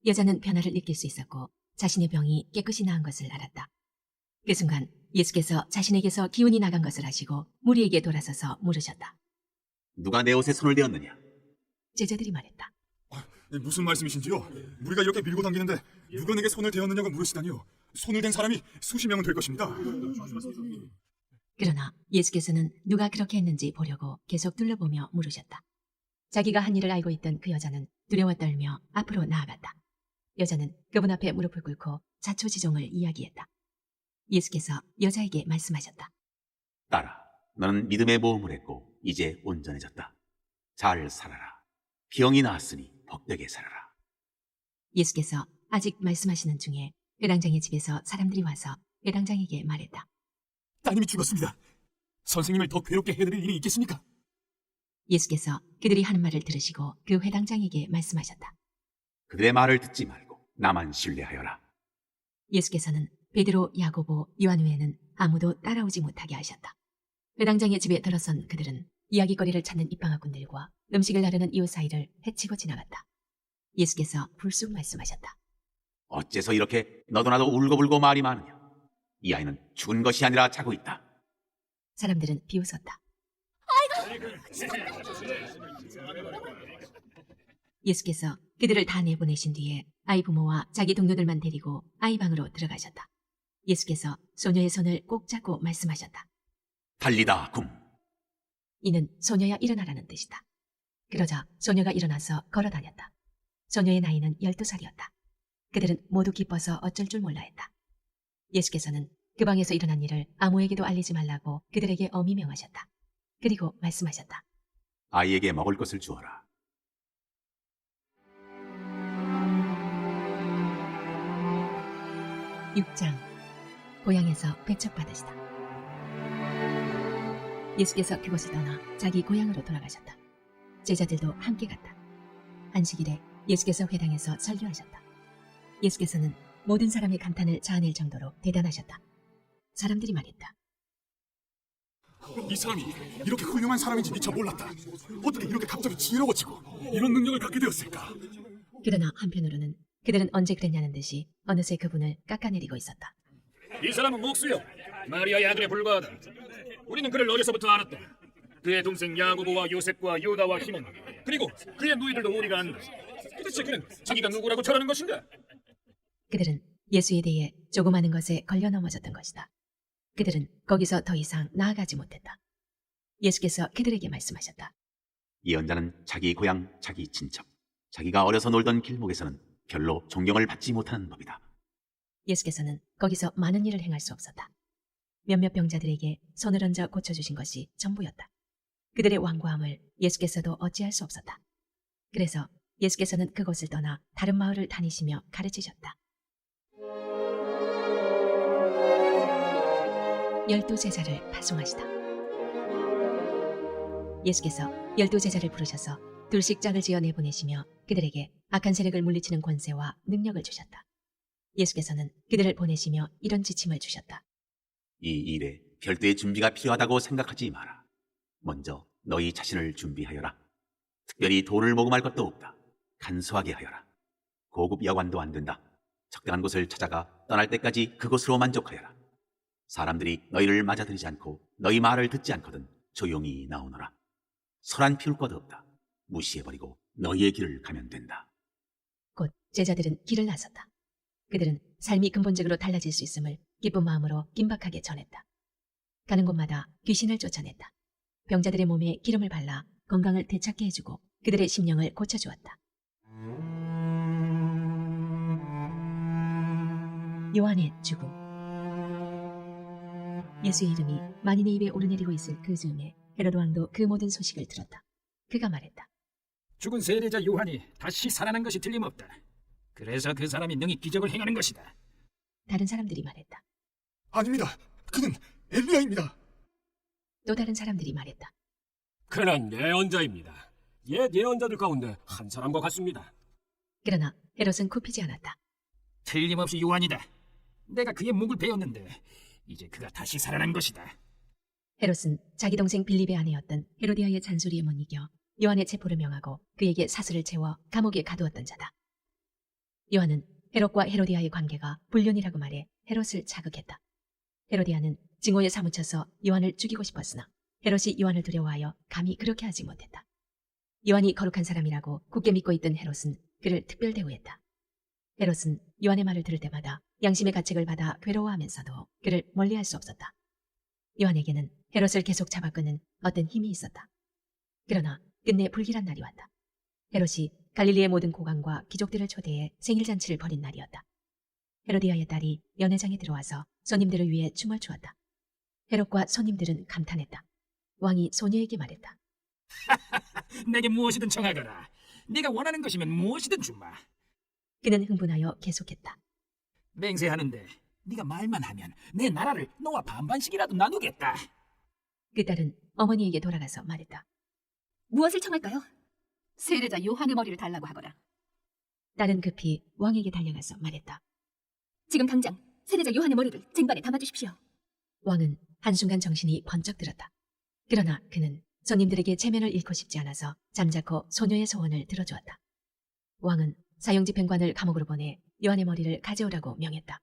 여자는 변화를 느낄 수 있었고 자신의 병이 깨끗이 나은 것을 알았다. 그 순간 예수께서 자신에게서 기운이 나간 것을 아시고 무리에게 돌아서서 물으셨다. 누가 내 옷에 손을 대었느냐? 제자들이 말했다. 무슨 말씀이신지요? 우리가 이렇게 밀고 당기는데 누가 내게 손을 대었느냐고 물으시다니요. 손을 댄 사람이 수십 명은 될 것입니다. 그러나 예수께서는 누가 그렇게 했는지 보려고 계속 둘러보며 물으셨다. 자기가 한 일을 알고 있던 그 여자는 두려워 떨며 앞으로 나아갔다. 여자는 그분 앞에 무릎을 꿇고 자초지종을 이야기했다. 예수께서 여자에게 말씀하셨다. 딸아, 너는 믿음의 모험을 했고 이제 온전해졌다. 잘 살아라. 병이 나았으니 복되게 살아라. 예수께서 아직 말씀하시는 중에 회당장의 집에서 사람들이 와서 회당장에게 말했다. 따님이 죽었습니다. 선생님을 더 괴롭게 해드릴 일이 있겠습니까? 예수께서 그들이 하는 말을 들으시고 그 회당장에게 말씀하셨다. 그들의 말을 듣지 말고 나만 신뢰하여라. 예수께서는 베드로, 야고보, 요한 외에는 아무도 따라오지 못하게 하셨다. 회당장의 집에 들어선 그들은 이야기거리를 찾는 입방아꾼들과 음식을 나르는 이웃 사이를 헤치고 지나갔다. 예수께서 불쑥 말씀하셨다. 어째서 이렇게 너도 나도 울고불고 말이 많으냐? 이 아이는 죽은 것이 아니라 자고 있다. 사람들은 비웃었다. 예수께서 그들을 다 내보내신 뒤에 아이 부모와 자기 동료들만 데리고 아이 방으로 들어가셨다. 예수께서 소녀의 손을 꼭 잡고 말씀하셨다. 달리다 굼. 이는 소녀야 일어나라는 뜻이다. 그러자 소녀가 일어나서 걸어다녔다. 소녀의 나이는 12살이었다. 그들은 모두 기뻐서 어쩔 줄 몰라 했다. 예수께서는 그 방에서 일어난 일을 아무에게도 알리지 말라고 그들에게 엄히 명하셨다. 그리고 말씀하셨다. 아이에게 먹을 것을 주어라. (6장) 고향에서 배척받으시다. 예수께서 그곳을 떠나 자기 고향으로 돌아가셨다. 제자들도 함께 갔다. 안식일에 예수께서 회당에서 설교하셨다. 예수께서는 모든 사람의 감탄을 자아낼 정도로 대단하셨다. 사람들이 말했다. 이 사람이 이렇게 훌륭한 사람인지 미처 몰랐다. 어떻게 이렇게 갑자기 지혜로워지고 이런 능력을 갖게 되었을까? 그러나 한편으로는 그들은 언제 그랬냐는 듯이 어느새 그분을 깎아내리고 있었다. 이 사람은 목수요. 마리아의 아들에 불과하다. 우리는 그를 어려서부터 알았다. 그의 동생 야고보와 요셉과 유다와 시몬, 그리고 그의 누이들도 우리가 안다. 도대체 그는 자기가 누구라고 저러는 것인가? 그들은 예수에 대해 조그마한 것에 걸려 넘어졌던 것이다. 그들은 거기서 더 이상 나아가지 못했다. 예수께서 그들에게 말씀하셨다. 예언자는 자기 고향, 자기 친척, 자기가 어려서 놀던 길목에서는 별로 존경을 받지 못하는 법이다. 예수께서는 거기서 많은 일을 행할 수 없었다. 몇몇 병자들에게 손을 얹어 고쳐주신 것이 전부였다. 그들의 완고함을 예수께서도 어찌할 수 없었다. 그래서 예수께서는 그곳을 떠나 다른 마을을 다니시며 가르치셨다. 12제자를 파송하시다. 예수께서 12제자를 부르셔서 둘씩 짝을 지어 내보내시며 그들에게 악한 세력을 물리치는 권세와 능력을 주셨다. 예수께서는 그들을 보내시며 이런 지침을 주셨다. 이 일에 별도의 준비가 필요하다고 생각하지 마라. 먼저 너희 자신을 준비하여라. 특별히 돈을 모금할 것도 없다. 간소하게 하여라. 고급 여관도 안 된다. 적당한 곳을 찾아가 떠날 때까지 그곳으로 만족하여라. 사람들이 너희를 맞아들이지 않고 너희 말을 듣지 않거든 조용히 나오너라. 소란 피울 것 없다. 무시해버리고 너희의 길을 가면 된다. 곧 제자들은 길을 나섰다. 그들은 삶이 근본적으로 달라질 수 있음을 기쁜 마음으로 긴박하게 전했다. 가는 곳마다 귀신을 쫓아냈다. 병자들의 몸에 기름을 발라 건강을 되찾게 해주고 그들의 심령을 고쳐주었다. 요한의 죽음. 예수의 이름이 만인의 입에 오르내리고 있을 그 즈음에 헤로드 왕도 그 모든 소식을 들었다. 그가 말했다. 죽은 세례자 요한이 다시 살아난 것이 틀림없다. 그래서 그 사람이 능히 기적을 행하는 것이다. 다른 사람들이 말했다. 아닙니다. 그는 엘리야입니다. 또 다른 사람들이 말했다. 그는 예언자입니다. 옛 예언자들 가운데 한 사람과 같습니다. 그러나 헤롯은 굽히지 않았다. 틀림없이 요한이다. 내가 그의 목을 베었는데 이제 그가 다시 살아난 것이다. 헤롯은 자기 동생 빌립의 아내였던 헤로디아의 잔소리에 못 이겨 요한의 체포를 명하고 그에게 사슬을 채워 감옥에 가두었던 자다. 요한은 헤롯과 헤로디아의 관계가 불륜이라고 말해 헤롯을 자극했다. 헤로디아는 증오에 사무쳐서 요한을 죽이고 싶었으나 헤롯이 요한을 두려워하여 감히 그렇게 하지 못했다. 요한이 거룩한 사람이라고 굳게 믿고 있던 헤롯은 그를 특별 대우했다. 헤롯은 요한의 말을 들을 때마다 양심의 가책을 받아 괴로워하면서도 그를 멀리할 수 없었다. 요한에게는 헤롯을 계속 잡아끄는 어떤 힘이 있었다. 그러나 끝내 불길한 날이 왔다. 헤롯이 갈릴리의 모든 고관과 귀족들을 초대해 생일잔치를 벌인 날이었다. 헤로디아의 딸이 연회장에 들어와서 손님들을 위해 춤을 추었다. 헤롯과 손님들은 감탄했다. 왕이 소녀에게 말했다. 내게 무엇이든 청하거라. 네가 원하는 것이면 무엇이든 주마. 그는 흥분하여 계속했다. 맹세하는데 네가 말만 하면 내 나라를 너와 반반씩이라도 나누겠다. 그 딸은 어머니에게 돌아가서 말했다. 무엇을 청할까요? 세례자 요한의 머리를 달라고 하거라. 딸은 급히 왕에게 달려가서 말했다. 지금 당장 세례자 요한의 머리를 쟁반에 담아주십시오. 왕은 한순간 정신이 번쩍 들었다. 그러나 그는 손님들에게 체면을 잃고 싶지 않아서 잠자코 소녀의 소원을 들어주었다. 왕은 사형집행관을 감옥으로 보내 요한의 머리를 가져오라고 명했다.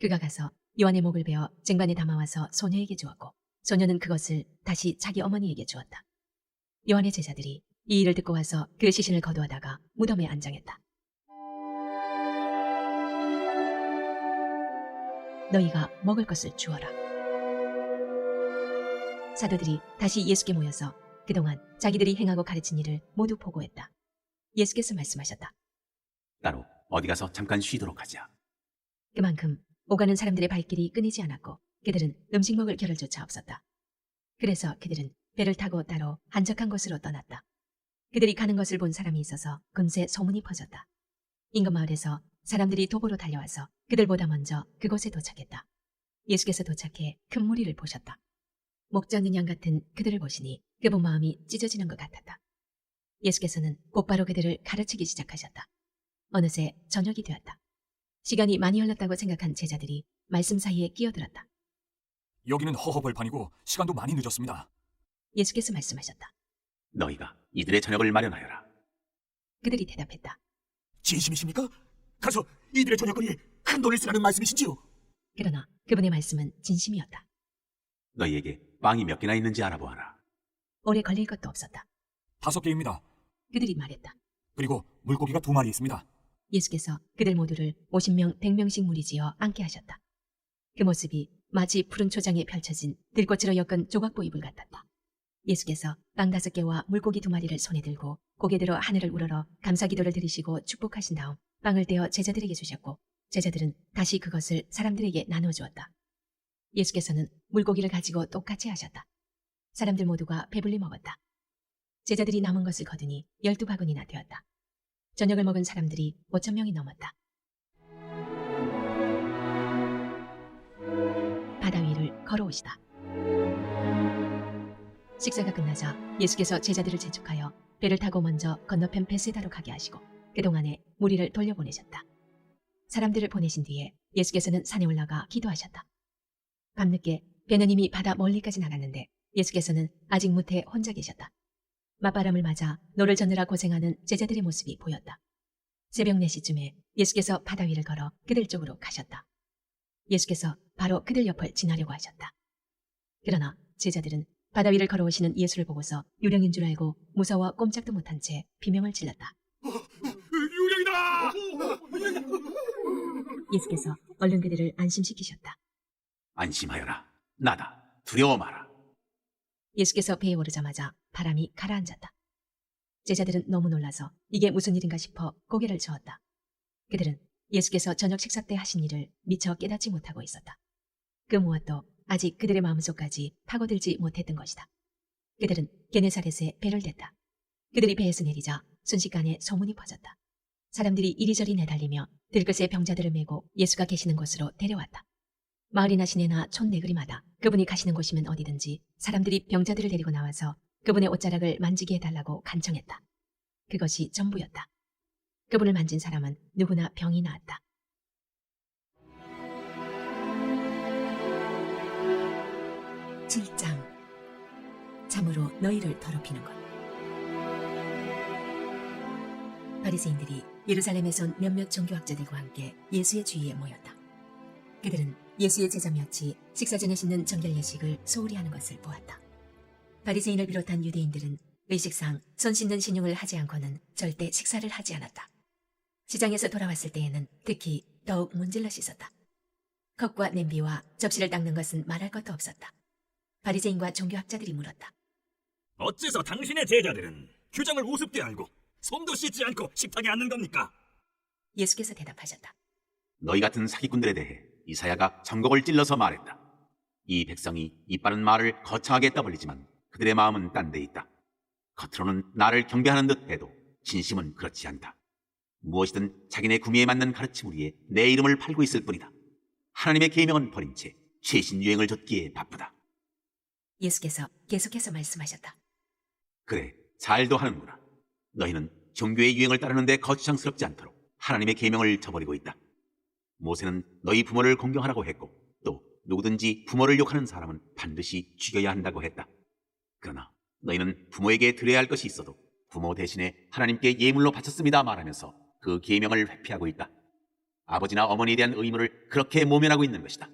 그가 가서 요한의 목을 베어 쟁반에 담아와서 소녀에게 주었고 소녀는 그것을 다시 자기 어머니에게 주었다. 요한의 제자들이 이 일을 듣고 와서 그 시신을 거두어다가 무덤에 안장했다. 너희가 먹을 것을 주어라. 사도들이 다시 예수께 모여서 그동안 자기들이 행하고 가르친 일을 모두 보고했다. 예수께서 말씀하셨다. 따로 어디 가서 잠깐 쉬도록 하자. 그만큼 오가는 사람들의 발길이 끊이지 않았고 그들은 음식 먹을 겨를조차 없었다. 그래서 그들은 배를 타고 따로 한적한 곳으로 떠났다. 그들이 가는 것을 본 사람이 있어서 금세 소문이 퍼졌다. 인근 마을에서 사람들이 도보로 달려와서 그들보다 먼저 그곳에 도착했다. 예수께서 도착해 큰 무리를 보셨다. 목자 없는 양 같은 그들을 보시니 그분 마음이 찢어지는 것 같았다. 예수께서는 곧바로 그들을 가르치기 시작하셨다. 어느새 저녁이 되었다. 시간이 많이 흘렀다고 생각한 제자들이 말씀 사이에 끼어들었다. 여기는 허허벌판이고 시간도 많이 늦었습니다. 예수께서 말씀하셨다. 너희가 이들의 저녁을 마련하여라. 그들이 대답했다. 진심이십니까? 가서 이들의 저녁거리에 큰 돈을 쓰라는 말씀이신지요? 그러나 그분의 말씀은 진심이었다. 너희에게 빵이 몇 개나 있는지 알아보아라. 오래 걸릴 것도 없었다. 5개입니다. 그들이 말했다. 그리고 물고기가 2마리 있습니다. 예수께서 그들 모두를 50명 100명씩 무리지어 앉게 하셨다. 그 모습이 마치 푸른 초장에 펼쳐진 들꽃으로 엮은 조각보 이불 같았다. 예수께서 빵 5개와 물고기 2마리를 손에 들고 고개 들어 하늘을 우러러 감사기도를 드리시고 축복하신 다음 빵을 떼어 제자들에게 주셨고 제자들은 다시 그것을 사람들에게 나누어 주었다. 예수께서는 물고기를 가지고 똑같이 하셨다. 사람들 모두가 배불리 먹었다. 제자들이 남은 것을 거두니 12바구니나 되었다. 저녁을 먹은 사람들이 5,000명이 넘었다. 바다 위를 걸어오시다. 식사가 끝나자 예수께서 제자들을 재촉하여 배를 타고 먼저 건너편 베세다로 가게 하시고 그동안에 무리를 돌려보내셨다. 사람들을 보내신 뒤에 예수께서는 산에 올라가 기도하셨다. 밤늦게 배는 이미 바다 멀리까지 나갔는데 예수께서는 아직 무태 혼자 계셨다. 맞바람을 맞아 노를 젓느라 고생하는 제자들의 모습이 보였다. 새벽 4시쯤에 예수께서 바다 위를 걸어 그들 쪽으로 가셨다. 예수께서 바로 그들 옆을 지나려고 하셨다. 그러나 제자들은 바다 위를 걸어오시는 예수를 보고서 유령인 줄 알고 무서워 꼼짝도 못한 채 비명을 질렀다. 유령이다! 예수께서 얼른 그들을 안심시키셨다. 안심하여라. 나다. 두려워 마라. 예수께서 배에 오르자마자 바람이 가라앉았다. 제자들은 너무 놀라서 이게 무슨 일인가 싶어 고개를 저었다. 그들은 예수께서 저녁 식사 때 하신 일을 미처 깨닫지 못하고 있었다. 그 무엇도 아직 그들의 마음속까지 파고들지 못했던 것이다. 그들은 게네사렛에 배를 댔다. 그들이 배에서 내리자 순식간에 소문이 퍼졌다. 사람들이 이리저리 내달리며 들것에 병자들을 메고 예수가 계시는 곳으로 데려왔다. 마을이나 시내나 촌 내거리마다 그분이 가시는 곳이면 어디든지 사람들이 병자들을 데리고 나와서 그분의 옷자락을 만지게 해달라고 간청했다. 그것이 전부였다. 그분을 만진 사람은 누구나 병이 나았다. (7장) 참으로 너희를 더럽히는 것. 바리새인들이 예루살렘에서 온 몇몇 종교학자들과 함께 예수의 주위에 모였다. 그들은 예수의 제자 몇이 식사 전에 씻는 정결 예식을 소홀히 하는 것을 보았다. 바리새인을 비롯한 유대인들은 의식상 손 씻는 신용을 하지 않고는 절대 식사를 하지 않았다. 시장에서 돌아왔을 때에는 특히 더욱 문질러 씻었다. 컵과 냄비와 접시를 닦는 것은 말할 것도 없었다. 바리새인과 종교학자들이 물었다. 어째서 당신의 제자들은 규정을 우습게 알고 손도 씻지 않고 식탁에 앉는 겁니까? 예수께서 대답하셨다. 너희 같은 사기꾼들에 대해 이사야가 전곡을 찔러서 말했다. 이 백성이 이빠른 말을 거창하게 떠벌리지만 그들의 마음은 딴 데 있다. 겉으로는 나를 경배하는 듯 해도 진심은 그렇지 않다. 무엇이든 자기네 구미에 맞는 가르침을 위해 내 이름을 팔고 있을 뿐이다. 하나님의 계명은 버린 채 최신 유행을 좇기에 바쁘다. 예수께서 계속해서 말씀하셨다. 그래, 잘도 하는구나. 너희는 종교의 유행을 따르는데 거추장스럽지 않도록 하나님의 계명을 저버리고 있다. 모세는 너희 부모를 공경하라고 했고 또 누구든지 부모를 욕하는 사람은 반드시 죽여야 한다고 했다. 그러나 너희는 부모에게 드려야 할 것이 있어도 부모 대신에 하나님께 예물로 바쳤습니다 말하면서 그 계명을 회피하고 있다. 아버지나 어머니에 대한 의무를 그렇게 모면하고 있는 것이다.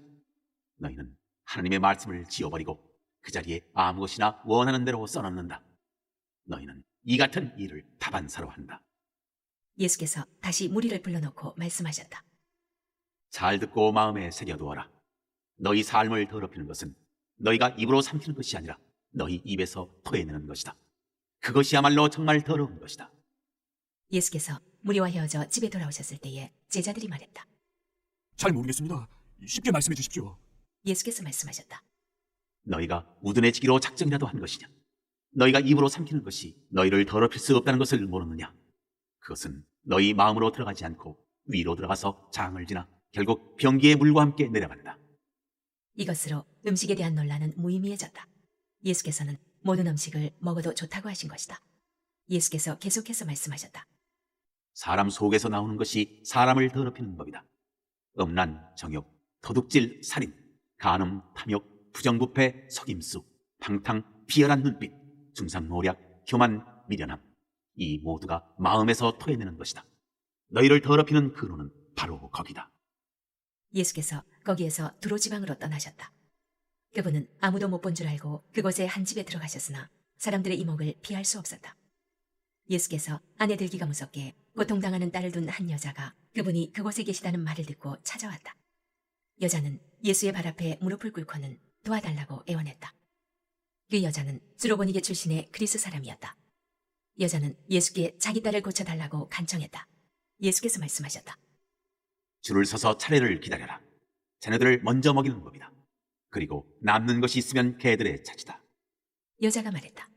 너희는 하나님의 말씀을 지워버리고 그 자리에 아무 것이나 원하는 대로 써넣는다. 너희는 이 같은 일을 다반사로 한다. 예수께서 다시 무리를 불러놓고 말씀하셨다. 잘 듣고 마음에 새겨두어라. 너희 삶을 더럽히는 것은 너희가 입으로 삼키는 것이 아니라 너희 입에서 토해내는 것이다. 그것이야말로 정말 더러운 것이다. 예수께서 무리와 헤어져 집에 돌아오셨을 때에 제자들이 말했다. 잘 모르겠습니다. 쉽게 말씀해 주십시오. 예수께서 말씀하셨다. 너희가 우둔해지기로 작정이라도 한 것이냐? 너희가 입으로 삼키는 것이 너희를 더럽힐 수 없다는 것을 모르느냐? 그것은 너희 마음으로 들어가지 않고 위로 들어가서 장을 지나 결국 변기의 물과 함께 내려간다. 이것으로 음식에 대한 논란은 무의미해졌다. 예수께서는 모든 음식을 먹어도 좋다고 하신 것이다. 예수께서 계속해서 말씀하셨다. 사람 속에서 나오는 것이 사람을 더럽히는 법이다. 음란, 정욕, 도둑질, 살인, 간음, 탐욕, 부정부패, 속임수, 방탕, 비열한 눈빛, 중상모략, 교만, 미련함. 이 모두가 마음에서 토해내는 것이다. 너희를 더럽히는 근원은 바로 거기다. 예수께서 거기에서 두로 지방으로 떠나셨다. 그분은 아무도 못 본 줄 알고 그곳에 한 집에 들어가셨으나 사람들의 이목을 피할 수 없었다. 예수께서 아내 들기가 무섭게 고통당하는 딸을 둔 한 여자가 그분이 그곳에 계시다는 말을 듣고 찾아왔다. 여자는 예수의 발 앞에 무릎을 꿇고는 도와달라고 애원했다. 그 여자는 스로보니게 출신의 그리스 사람이었다. 여자는 예수께 자기 딸을 고쳐달라고 간청했다. 예수께서 말씀하셨다. 줄을 서서 차례를 기다려라. 자네들을 먼저 먹이는 법이다. 그리고 남는 것이 있으면 개들의 차지다. 여자가 말했다.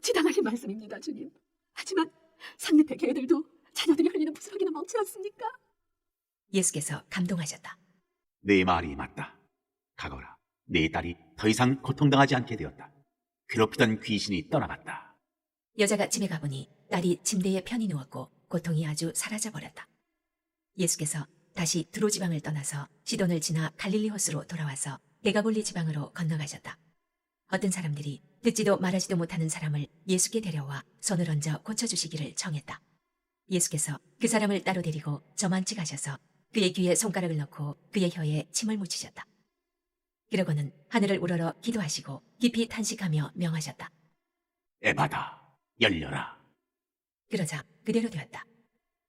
지당하신 말씀입니다, 주님. 하지만 상급의 개들도 자녀들이 흘리는 부스러기나 먹지 않습니까? 예수께서 감동하셨다. 내 말이 맞다. 가거라. 내 딸이 더 이상 고통당하지 않게 되었다. 괴롭히던 귀신이 떠나갔다. 여자가 집에 가보니 딸이 침대에 편히 누웠고 고통이 아주 사라져버렸다. 예수께서 다시 두로 지방을 떠나서 시돈을 지나 갈릴리 호수로 돌아와서 데가볼리 지방으로 건너가셨다. 어떤 사람들이 듣지도 말하지도 못하는 사람을 예수께 데려와 손을 얹어 고쳐주시기를 청했다. 예수께서 그 사람을 따로 데리고 저만치 가셔서 그의 귀에 손가락을 넣고 그의 혀에 침을 묻히셨다. 그러고는 하늘을 우러러 기도하시고 깊이 탄식하며 명하셨다. 에바다, 열려라. 그러자 그대로 되었다.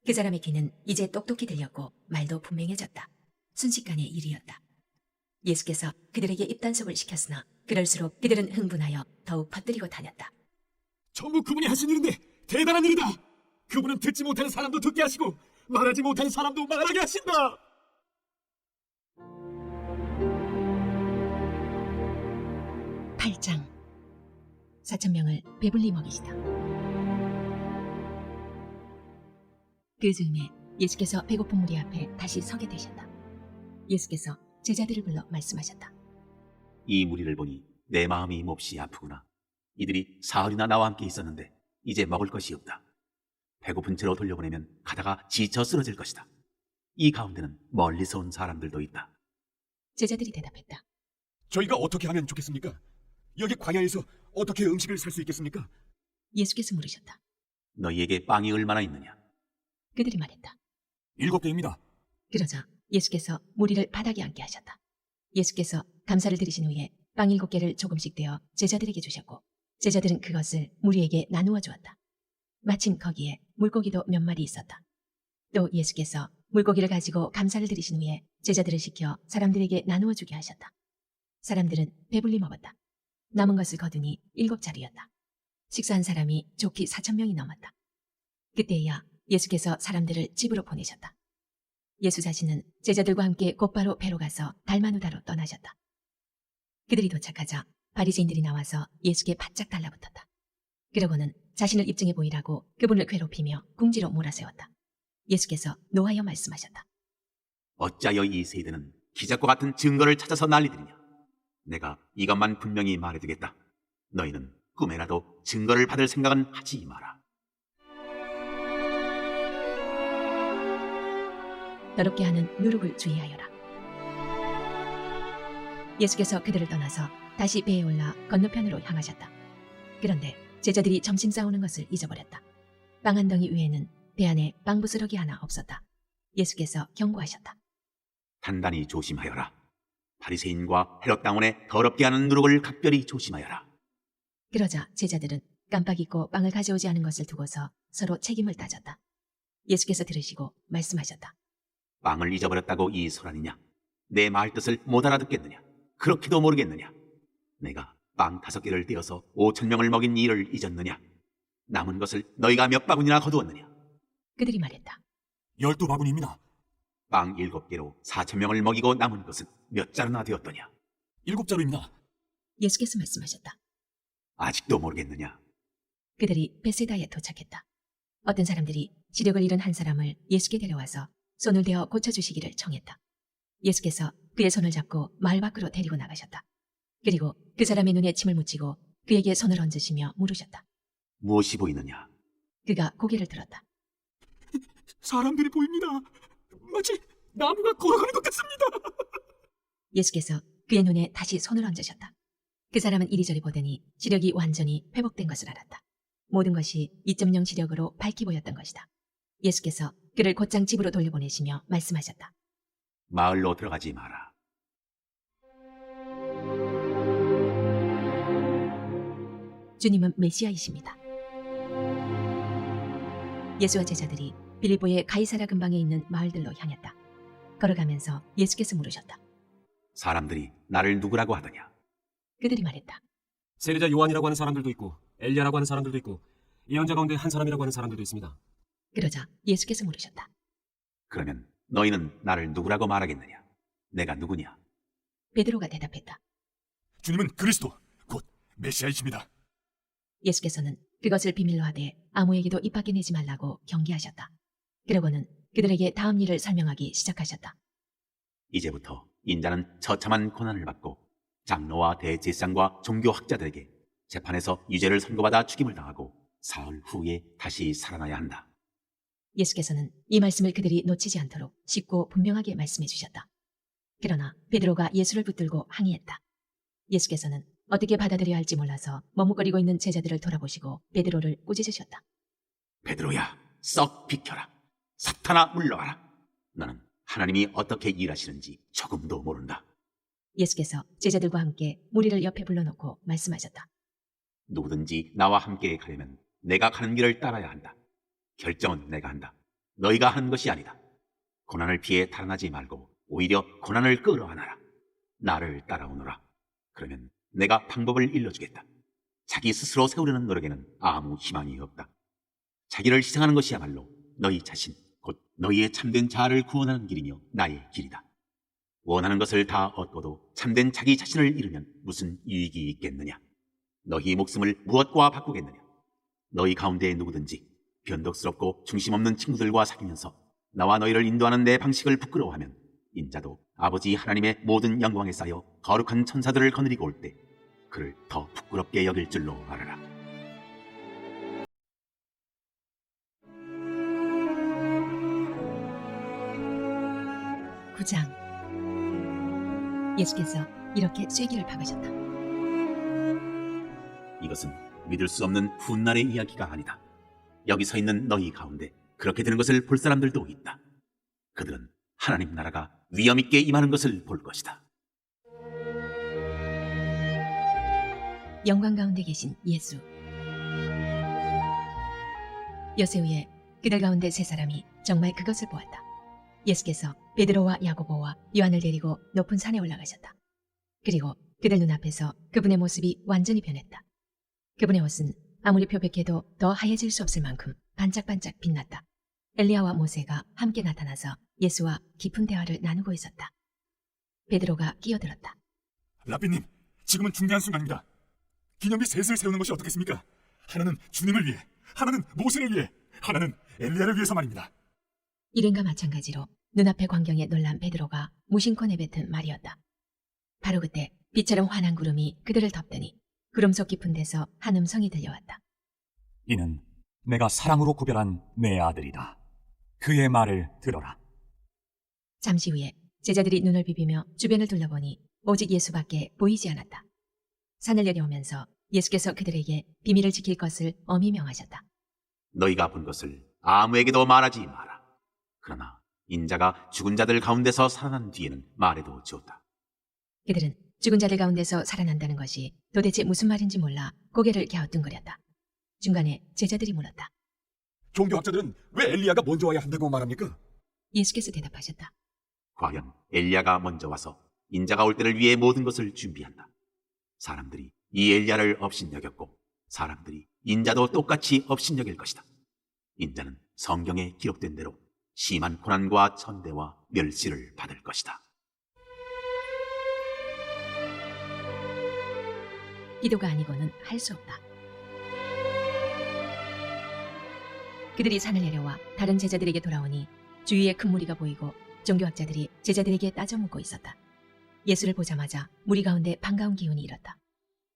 그 사람의 귀는 이제 똑똑히 들렸고 말도 분명해졌다. 순식간의 일이었다. 예수께서 그들에게 입단속을 시켰으나 그럴수록 그들은 흥분하여 더욱 퍼뜨리고 다녔다. 전부 그분이 하신 일인데 대단한 일이다. 그분은 듣지 못하는 사람도 듣게 하시고 말하지 못하는 사람도 말하게 하신다. 8장 4,000명을 배불리 먹이시다. 그 즈음에 예수께서 배고픈 무리 앞에 다시 서게 되셨다. 예수께서 제자들을 불러 말씀하셨다. 이 무리를 보니 내 마음이 몹시 아프구나. 이들이 사흘이나 나와 함께 있었는데 이제 먹을 것이 없다. 배고픈 채로 돌려보내면 가다가 지쳐 쓰러질 것이다. 이 가운데는 멀리서 온 사람들도 있다. 제자들이 대답했다. 저희가 어떻게 하면 좋겠습니까? 여기 광야에서 어떻게 음식을 살 수 있겠습니까? 예수께서 물으셨다. 너희에게 빵이 얼마나 있느냐? 그들이 말했다. 7개입니다. 그러자 예수께서 무리를 바닥에 앉게 하셨다. 예수께서 감사를 드리신 후에 빵 7개를 조금씩 떼어 제자들에게 주셨고 제자들은 그것을 무리에게 나누어 주었다. 마침 거기에 물고기도 몇 마리 있었다. 또 예수께서 물고기를 가지고 감사를 드리신 후에 제자들을 시켜 사람들에게 나누어 주게 하셨다. 사람들은 배불리 먹었다. 남은 것을 거두니 7자리였다. 식사한 사람이 좋기 4,000명이 넘었다. 그때야 예수께서 사람들을 집으로 보내셨다. 예수 자신은 제자들과 함께 곧바로 배로 가서 달마누다로 떠나셨다. 그들이 도착하자 바리새인들이 나와서 예수께 바짝 달라붙었다. 그러고는 자신을 입증해 보이라고 그분을 괴롭히며 궁지로 몰아세웠다. 예수께서 노하여 말씀하셨다. 어찌하여 이 세대는 기적과 같은 증거를 찾아서 난리들이냐? 내가 이것만 분명히 말해두겠다. 너희는 꿈에라도 증거를 받을 생각은 하지 마라. 더럽게 하는 누룩을 주의하여라. 예수께서 그들을 떠나서 다시 배에 올라 건너편으로 향하셨다. 그런데 제자들이 점심 싸우는 것을 잊어버렸다. 빵 한 덩이 위에는 배 안에 빵 부스러기 하나 없었다. 예수께서 경고하셨다. 단단히 조심하여라. 바리새인과 헤롯 당원의 더럽게 하는 누룩을 각별히 조심하여라. 그러자 제자들은 깜빡 잊고 빵을 가져오지 않은 것을 두고서 서로 책임을 따졌다. 예수께서 들으시고 말씀하셨다. 빵을 잊어버렸다고 이 소란이냐? 내 말 뜻을 못 알아듣겠느냐? 그렇게도 모르겠느냐? 내가 빵 5개를 떼어서 5,000명을 먹인 일을 잊었느냐? 남은 것을 너희가 몇 바구니나 거두었느냐? 그들이 말했다. 12바구니입니다. 빵 7개로 4,000명을 먹이고 남은 것은 몇 자루나 되었더냐? 7자루입니다. 예수께서 말씀하셨다. 아직도 모르겠느냐? 그들이 베세다에 도착했다. 어떤 사람들이 시력을 잃은 한 사람을 예수께 데려와서 손을 대어 고쳐주시기를 청했다. 예수께서 그의 손을 잡고 마을 밖으로 데리고 나가셨다. 그리고 그 사람의 눈에 침을 묻히고 그에게 손을 얹으시며 물으셨다. 무엇이 보이느냐? 그가 고개를 들었다. 사람들이 보입니다. 마치 나무가 걸어가는 것 같습니다. 예수께서 그의 눈에 다시 손을 얹으셨다. 그 사람은 이리저리 보더니 시력이 완전히 회복된 것을 알았다. 모든 것이 2.0 시력으로 밝히 보였던 것이다. 예수께서 그를 곧장 집으로 돌려보내시며 말씀하셨다. 마을로 들어가지 마라. 주님은 메시아이십니다. 예수와 제자들이 빌립보의 가이사라 근방에 있는 마을들로 향했다. 걸어가면서 예수께서 물으셨다. 사람들이 나를 누구라고 하더냐? 그들이 말했다. 세례자 요한이라고 하는 사람들도 있고 엘리야라고 하는 사람들도 있고 예언자 가운데 한 사람이라고 하는 사람들도 있습니다. 그러자 예수께서 물으셨다. 그러면 너희는 나를 누구라고 말하겠느냐? 내가 누구냐? 베드로가 대답했다. 주님은 그리스도, 곧 메시아이십니다. 예수께서는 그것을 비밀로 하되 아무에게도 입 밖에 내지 말라고 경계하셨다. 그러고는 그들에게 다음 일을 설명하기 시작하셨다. 이제부터 인자는 처참한 고난을 받고 장로와 대제사장과 종교학자들에게 재판에서 유죄를 선고받아 죽임을 당하고 사흘 후에 다시 살아나야 한다. 예수께서는 이 말씀을 그들이 놓치지 않도록 쉽고 분명하게 말씀해 주셨다. 그러나 베드로가 예수를 붙들고 항의했다. 예수께서는 어떻게 받아들여야 할지 몰라서 머뭇거리고 있는 제자들을 돌아보시고 베드로를 꾸짖으셨다. 베드로야, 썩 비켜라. 사탄아 물러가라. 너는 하나님이 어떻게 일하시는지 조금도 모른다. 예수께서 제자들과 함께 무리를 옆에 불러놓고 말씀하셨다. 누구든지 나와 함께 가려면 내가 가는 길을 따라야 한다. 결정은 내가 한다. 너희가 하는 것이 아니다. 고난을 피해 달아나지 말고 오히려 고난을 끌어안아라. 나를 따라오너라. 그러면 내가 방법을 일러주겠다. 자기 스스로 세우려는 노력에는 아무 희망이 없다. 자기를 희생하는 것이야말로 너희 자신, 곧 너희의 참된 자아를 구원하는 길이며 나의 길이다. 원하는 것을 다 얻고도 참된 자기 자신을 잃으면 무슨 유익이 있겠느냐? 너희 목숨을 무엇과 바꾸겠느냐? 너희 가운데 누구든지 변덕스럽고 중심 없는 친구들과 사귀면서 나와 너희를 인도하는 내 방식을 부끄러워하면 인자도 아버지 하나님의 모든 영광에 쌓여 거룩한 천사들을 거느리고 올 때 그를 더 부끄럽게 여길 줄로 알아라. 구장 예수께서 이렇게 쐐기를 박으셨다. 이것은 믿을 수 없는 훗날의 이야기가 아니다. 여기 서 있는 너희 가운데 그렇게 되는 것을 볼 사람들도 있다. 그들은 하나님 나라가 위엄 있게 임하는 것을 볼 것이다. 영광 가운데 계신 예수. 여세 후에 그들 가운데 세 사람이 정말 그것을 보았다. 예수께서 베드로와 야고보와 요한을 데리고 높은 산에 올라가셨다. 그리고 그들 눈앞에서 그분의 모습이 완전히 변했다. 그분의 옷은 아무리 표백해도 더 하얘질 수 없을 만큼 반짝반짝 빛났다. 엘리야와 모세가 함께 나타나서 예수와 깊은 대화를 나누고 있었다. 베드로가 끼어들었다. 라비님, 지금은 중대한 순간입니다. 기념비 셋을 세우는 것이 어떻겠습니까? 하나는 주님을 위해, 하나는 모세를 위해, 하나는 엘리야를 위해서 말입니다. 이른과 마찬가지로 눈앞의 광경에 놀란 베드로가 무심코 내뱉은 말이었다. 바로 그때 비처럼 환한 구름이 그들을 덮더니 구름 속 깊은 데서 한 음성이 들려왔다. 이는 내가 사랑으로 구별한 내 아들이다. 그의 말을 들어라. 잠시 후에 제자들이 눈을 비비며 주변을 둘러보니 오직 예수밖에 보이지 않았다. 산을 내려오면서 예수께서 그들에게 비밀을 지킬 것을 엄히 명하셨다. 너희가 본 것을 아무에게도 말하지 마라. 그러나 인자가 죽은 자들 가운데서 살아난 뒤에는 말해도 좋다. 그들은 죽은 자들 가운데서 살아난다는 것이 도대체 무슨 말인지 몰라 고개를 갸우뚱거렸다. 중간에 제자들이 물었다. 종교학자들은 왜 엘리야가 먼저 와야 한다고 말합니까? 예수께서 대답하셨다. 과연 엘리야가 먼저 와서 인자가 올 때를 위해 모든 것을 준비한다. 사람들이 이 엘리야를 업신여겼고 사람들이 인자도 똑같이 업신여길 것이다. 인자는 성경에 기록된 대로 심한 고난과 천대와 멸시를 받을 것이다. 기도가 아니고는 할 수 없다. 그들이 산을 내려와 다른 제자들에게 돌아오니 주위에 큰 무리가 보이고 종교학자들이 제자들에게 따져 묻고 있었다. 예수를 보자마자 무리 가운데 반가운 기운이 일었다.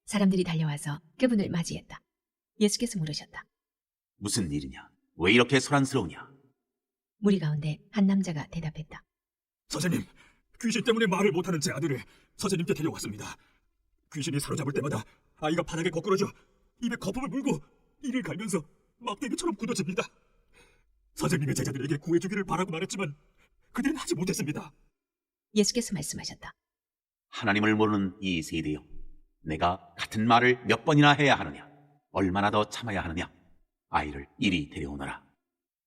사람들이 달려와서 그분을 맞이했다. 예수께서 물으셨다. 무슨 일이냐? 왜 이렇게 소란스러우냐? 무리 가운데 한 남자가 대답했다. 선생님, 귀신 때문에 말을 못하는 제 아들을 선생님께 데려왔습니다. 귀신이 사로잡을 때마다 아이가 바닥에 거꾸러져 입에 거품을 물고 이를 갈면서 막대기처럼 굳어집니다. 선생님의 제자들에게 구해주기를 바라고 말했지만 그들은 하지 못했습니다. 예수께서 말씀하셨다. 하나님을 모르는 이 세대여, 내가 같은 말을 몇 번이나 해야 하느냐? 얼마나 더 참아야 하느냐? 아이를 이리 데려오너라.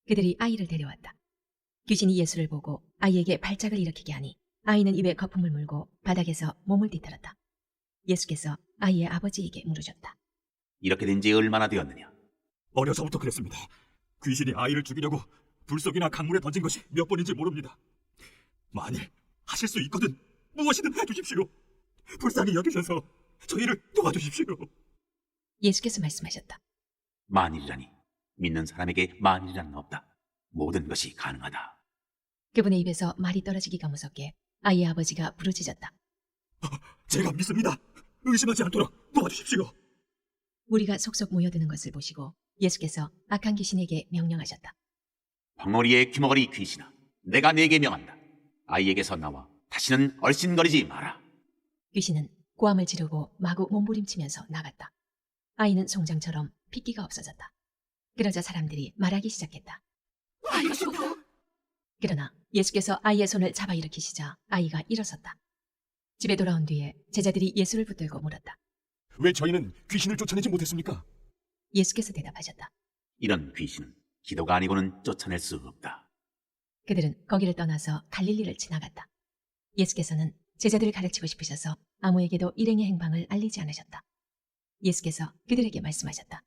그들이 아이를 데려왔다. 귀신이 예수를 보고 아이에게 발작을 일으키게 하니 아이는 입에 거품을 물고 바닥에서 몸을 뒤틀었다. 예수께서 아이의 아버지에게 물으셨다. 이렇게 된 지 얼마나 되었느냐? 어려서부터 그랬습니다. 귀신이 아이를 죽이려고 불속이나 강물에 던진 것이 몇 번인지 모릅니다. 만일 하실 수 있거든 무엇이든 해주십시오. 불쌍히 여기셔서 저희를 도와주십시오. 예수께서 말씀하셨다. 만일이라니, 믿는 사람에게 만일이라는 없다. 모든 것이 가능하다. 그분의 입에서 말이 떨어지기가 무섭게 아이의 아버지가 부르짖었다. 제가 믿습니다. 의심하지 않도록 도와주십시오. 무리가 속속 모여드는 것을 보시고 예수께서 악한 귀신에게 명령하셨다. 황홀이의 귀머거리 귀신아, 내가 네게 명한다. 아이에게서 나와 다시는 얼씬거리지 마라. 귀신은 고함을 지르고 마구 몸부림치면서 나갔다. 아이는 송장처럼 핏기가 없어졌다. 그러자 사람들이 말하기 시작했다. 아이가 죽었다. 그러나 예수께서 아이의 손을 잡아 일으키시자 아이가 일어섰다. 집에 돌아온 뒤에 제자들이 예수를 붙들고 물었다. 왜 저희는 귀신을 쫓아내지 못했습니까? 예수께서 대답하셨다. 이런 귀신은 기도가 아니고는 쫓아낼 수 없다. 그들은 거기를 떠나서 갈릴리를 지나갔다. 예수께서는 제자들을 가르치고 싶으셔서 아무에게도 일행의 행방을 알리지 않으셨다. 예수께서 그들에게 말씀하셨다.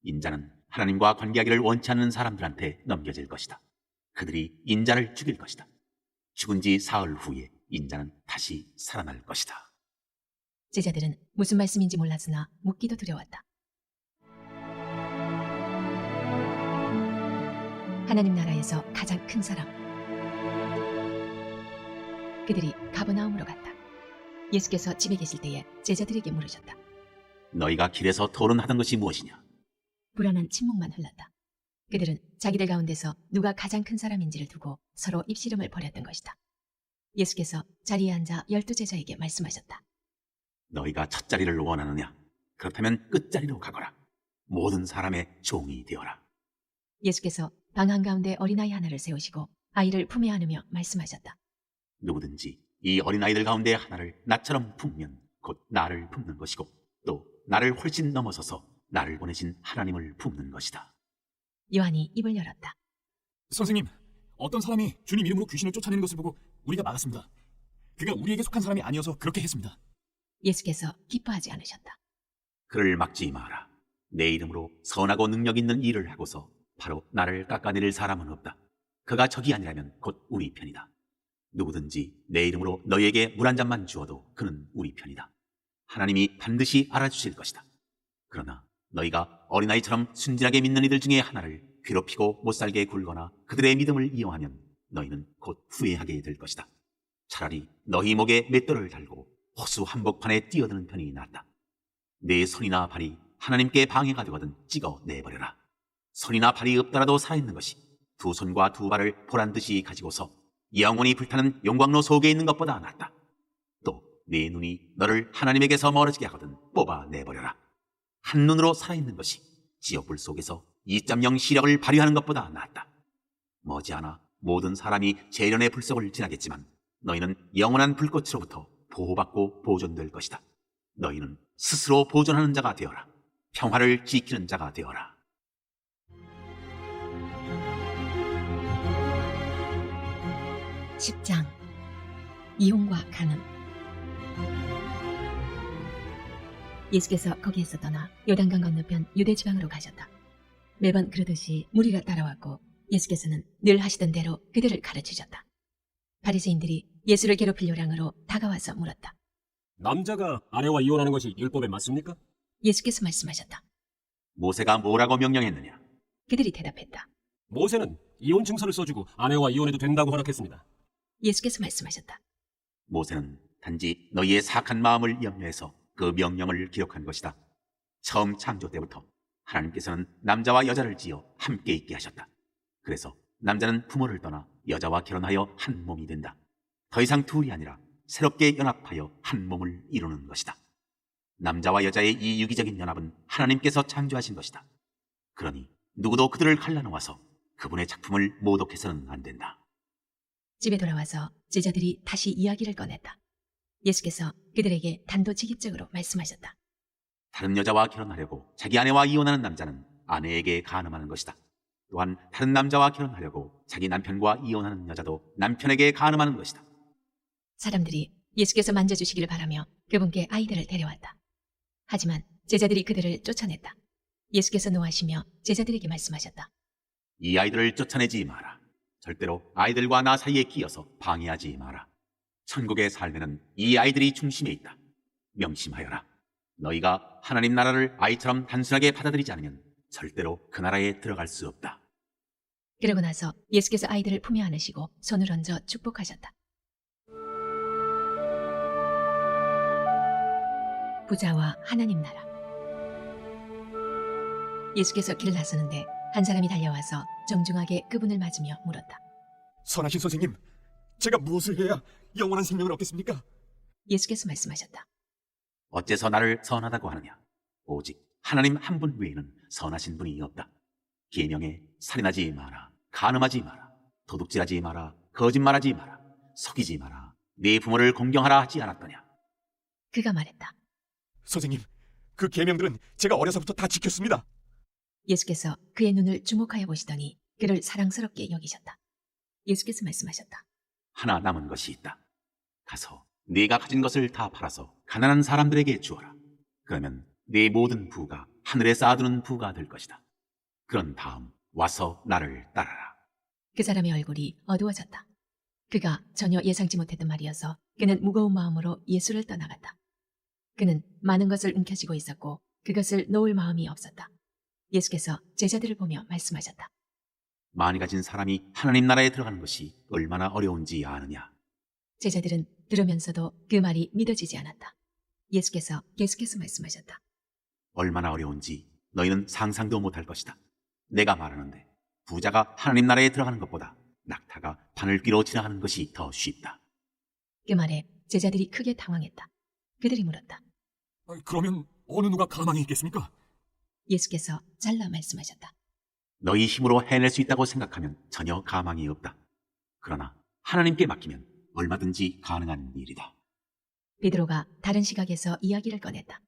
인자는 하나님과 관계하기를 원치 않는 사람들한테 넘겨질 것이다. 그들이 인자를 죽일 것이다. 죽은 지 사흘 후에 인자는 다시 살아날 것이다. 제자들은 무슨 말씀인지 몰랐으나 묻기도 두려웠다. 하나님 나라에서 가장 큰 사람. 그들이 가버나움으로 갔다. 예수께서 집에 계실 때에 제자들에게 물으셨다. 너희가 길에서 토론하던 것이 무엇이냐? 불안한 침묵만 흘렀다. 그들은 자기들 가운데서 누가 가장 큰 사람인지를 두고 서로 입씨름을 벌였던 것이다. 예수께서 자리에 앉아 12제자에게 말씀하셨다. 너희가 첫 자리를 원하느냐? 그렇다면 끝자리로 가거라. 모든 사람의 종이 되어라. 예수께서 방 한가운데 어린아이 하나를 세우시고 아이를 품에 안으며 말씀하셨다. 누구든지 이 어린아이들 가운데 하나를 나처럼 품으면 곧 나를 품는 것이고 또 나를 훨씬 넘어서서 나를 보내신 하나님을 품는 것이다. 요한이 입을 열었다. 선생님, 어떤 사람이 주님 이름으로 귀신을 쫓아내는 것을 보고 우리가 막았습니다. 그가 우리에게 속한 사람이 아니어서 그렇게 했습니다. 예수께서 기뻐하지 않으셨다. 그를 막지 마라. 내 이름으로 선하고 능력 있는 일을 하고서 바로 나를 깎아내릴 사람은 없다. 그가 적이 아니라면 곧 우리 편이다. 누구든지 내 이름으로 너희에게 물 한 잔만 주어도 그는 우리 편이다. 하나님이 반드시 알아주실 것이다. 그러나 너희가 어린아이처럼 순진하게 믿는 이들 중에 하나를 괴롭히고 못살게 굴거나 그들의 믿음을 이용하면 너희는 곧 후회하게 될 것이다. 차라리 너희 목에 맷돌을 달고 호수 한복판에 뛰어드는 편이 낫다. 내 손이나 발이 하나님께 방해가 되거든 찍어 내버려라. 손이나 발이 없더라도 살아있는 것이 두 손과 두 발을 보란듯이 가지고서 영원히 불타는 용광로 속에 있는 것보다 낫다. 또 네 눈이 너를 하나님에게서 멀어지게 하거든 뽑아 내버려라. 한 눈으로 살아있는 것이 지옥불 속에서 2.0 시력을 발휘하는 것보다 낫다. 머지않아 모든 사람이 재련의 불 속을 지나겠지만 너희는 영원한 불꽃으로부터 보호받고 보존될 것이다. 너희는 스스로 보존하는 자가 되어라. 평화를 지키는 자가 되어라. 십 장 이혼과 간음. 예수께서 거기에서 떠나 요단강 건너편 유대 지방으로 가셨다. 매번 그러듯이 무리가 따라왔고 예수께서는 늘 하시던 대로 그들을 가르치셨다. 바리새인들이 예수를 괴롭힐 요량으로 다가와서 물었다. 남자가 아내와 이혼하는 것이 율법에 맞습니까? 예수께서 말씀하셨다. 모세가 뭐라고 명령했느냐? 그들이 대답했다. 모세는 이혼 증서를 써주고 아내와 이혼해도 된다고 허락했습니다. 예수께서 말씀하셨다. 모세는 단지 너희의 사악한 마음을 염려해서 그 명령을 기록한 것이다. 처음 창조 때부터 하나님께서는 남자와 여자를 지어 함께 있게 하셨다. 그래서 남자는 부모를 떠나 여자와 결혼하여 한 몸이 된다. 더 이상 둘이 아니라 새롭게 연합하여 한 몸을 이루는 것이다. 남자와 여자의 이 유기적인 연합은 하나님께서 창조하신 것이다. 그러니 누구도 그들을 갈라놓아서 그분의 작품을 모독해서는 안 된다. 집에 돌아와서 제자들이 다시 이야기를 꺼냈다. 예수께서 그들에게 단도직입적으로 말씀하셨다. 다른 여자와 결혼하려고 자기 아내와 이혼하는 남자는 아내에게 간음하는 것이다. 또한 다른 남자와 결혼하려고 자기 남편과 이혼하는 여자도 남편에게 간음하는 것이다. 사람들이 예수께서 만져주시기를 바라며 그분께 아이들을 데려왔다. 하지만 제자들이 그들을 쫓아냈다. 예수께서 노하시며 제자들에게 말씀하셨다. 이 아이들을 쫓아내지 마라. 절대로 아이들과 나 사이에 끼어서 방해하지 마라. 천국의 삶에는 이 아이들이 중심에 있다. 명심하여라. 너희가 하나님 나라를 아이처럼 단순하게 받아들이지 않으면 절대로 그 나라에 들어갈 수 없다. 그러고 나서 예수께서 아이들을 품에 안으시고 손을 얹어 축복하셨다. 부자와 하나님 나라. 예수께서 길을 나서는데 한 사람이 달려와서 정중하게 그분을 맞으며 물었다. 선하신 선생님, 제가 무엇을 해야 영원한 생명을 얻겠습니까? 예수께서 말씀하셨다. 어째서 나를 선하다고 하느냐? 오직 하나님 한 분 외에는 선하신 분이 없다. 계명에 살인하지 마라, 간음하지 마라, 도둑질하지 마라, 거짓말하지 마라, 속이지 마라, 네 부모를 공경하라 하지 않았더냐? 그가 말했다. 선생님, 그 계명들은 제가 어려서부터 다 지켰습니다. 예수께서 그의 눈을 주목하여 보시더니 그를 사랑스럽게 여기셨다. 예수께서 말씀하셨다. 하나 남은 것이 있다. 가서 네가 가진 것을 다 팔아서 가난한 사람들에게 주어라. 그러면 네 모든 부가 하늘에 쌓아두는 부가 될 것이다. 그런 다음 와서 나를 따라라. 그 사람의 얼굴이 어두워졌다. 그가 전혀 예상치 못했던 말이어서 그는 무거운 마음으로 예수를 떠나갔다. 그는 많은 것을 움켜쥐고 있었고 그것을 놓을 마음이 없었다. 예수께서 제자들을 보며 말씀하셨다. 많이 가진 사람이 하나님 나라에 들어가는 것이 얼마나 어려운지 아느냐? 제자들은 들으면서도 그 말이 믿어지지 않았다. 예수께서 계속해서 말씀하셨다. 얼마나 어려운지 너희는 상상도 못할 것이다. 내가 말하는데 부자가 하나님 나라에 들어가는 것보다 낙타가 바늘귀로 지나가는 것이 더 쉽다. 그 말에 제자들이 크게 당황했다. 그들이 물었다. 그러면 어느 누가 가망이 있겠습니까? 예수께서 잘라 말씀하셨다. 너희 힘으로 해낼 수 있다고 생각하면 전혀 가망이 없다. 그러나 하나님께 맡기면 얼마든지 가능한 일이다. 베드로가 다른 시각에서 이야기를 꺼냈다.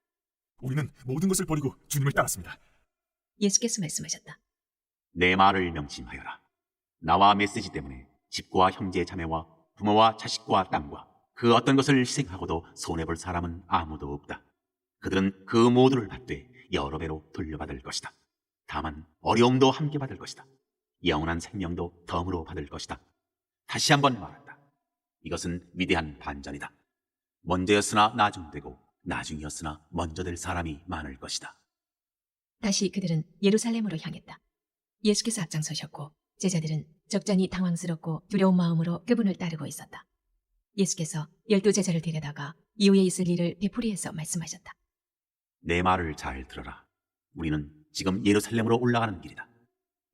우리는 모든 것을 버리고 주님을 따랐습니다. 예수께서 말씀하셨다. 내 말을 명심하여라. 나와 메시지 때문에 집과 형제 자매와 부모와 자식과 땅과 그 어떤 것을 희생하고도 손해볼 사람은 아무도 없다. 그들은 그 모두를 받되 여러 배로 돌려받을 것이다. 다만 어려움도 함께 받을 것이다. 영원한 생명도 덤으로 받을 것이다. 다시 한번 말한다. 이것은 위대한 반전이다. 먼저였으나 나중되고 나중이었으나 먼저 될 사람이 많을 것이다. 다시 그들은 예루살렘으로 향했다. 예수께서 앞장서셨고 제자들은 적잖이 당황스럽고 두려운 마음으로 그분을 따르고 있었다. 예수께서 12제자를 데려다가 이후에 있을 일을 되풀이해서 말씀하셨다. 내 말을 잘 들어라. 우리는 지금 예루살렘으로 올라가는 길이다.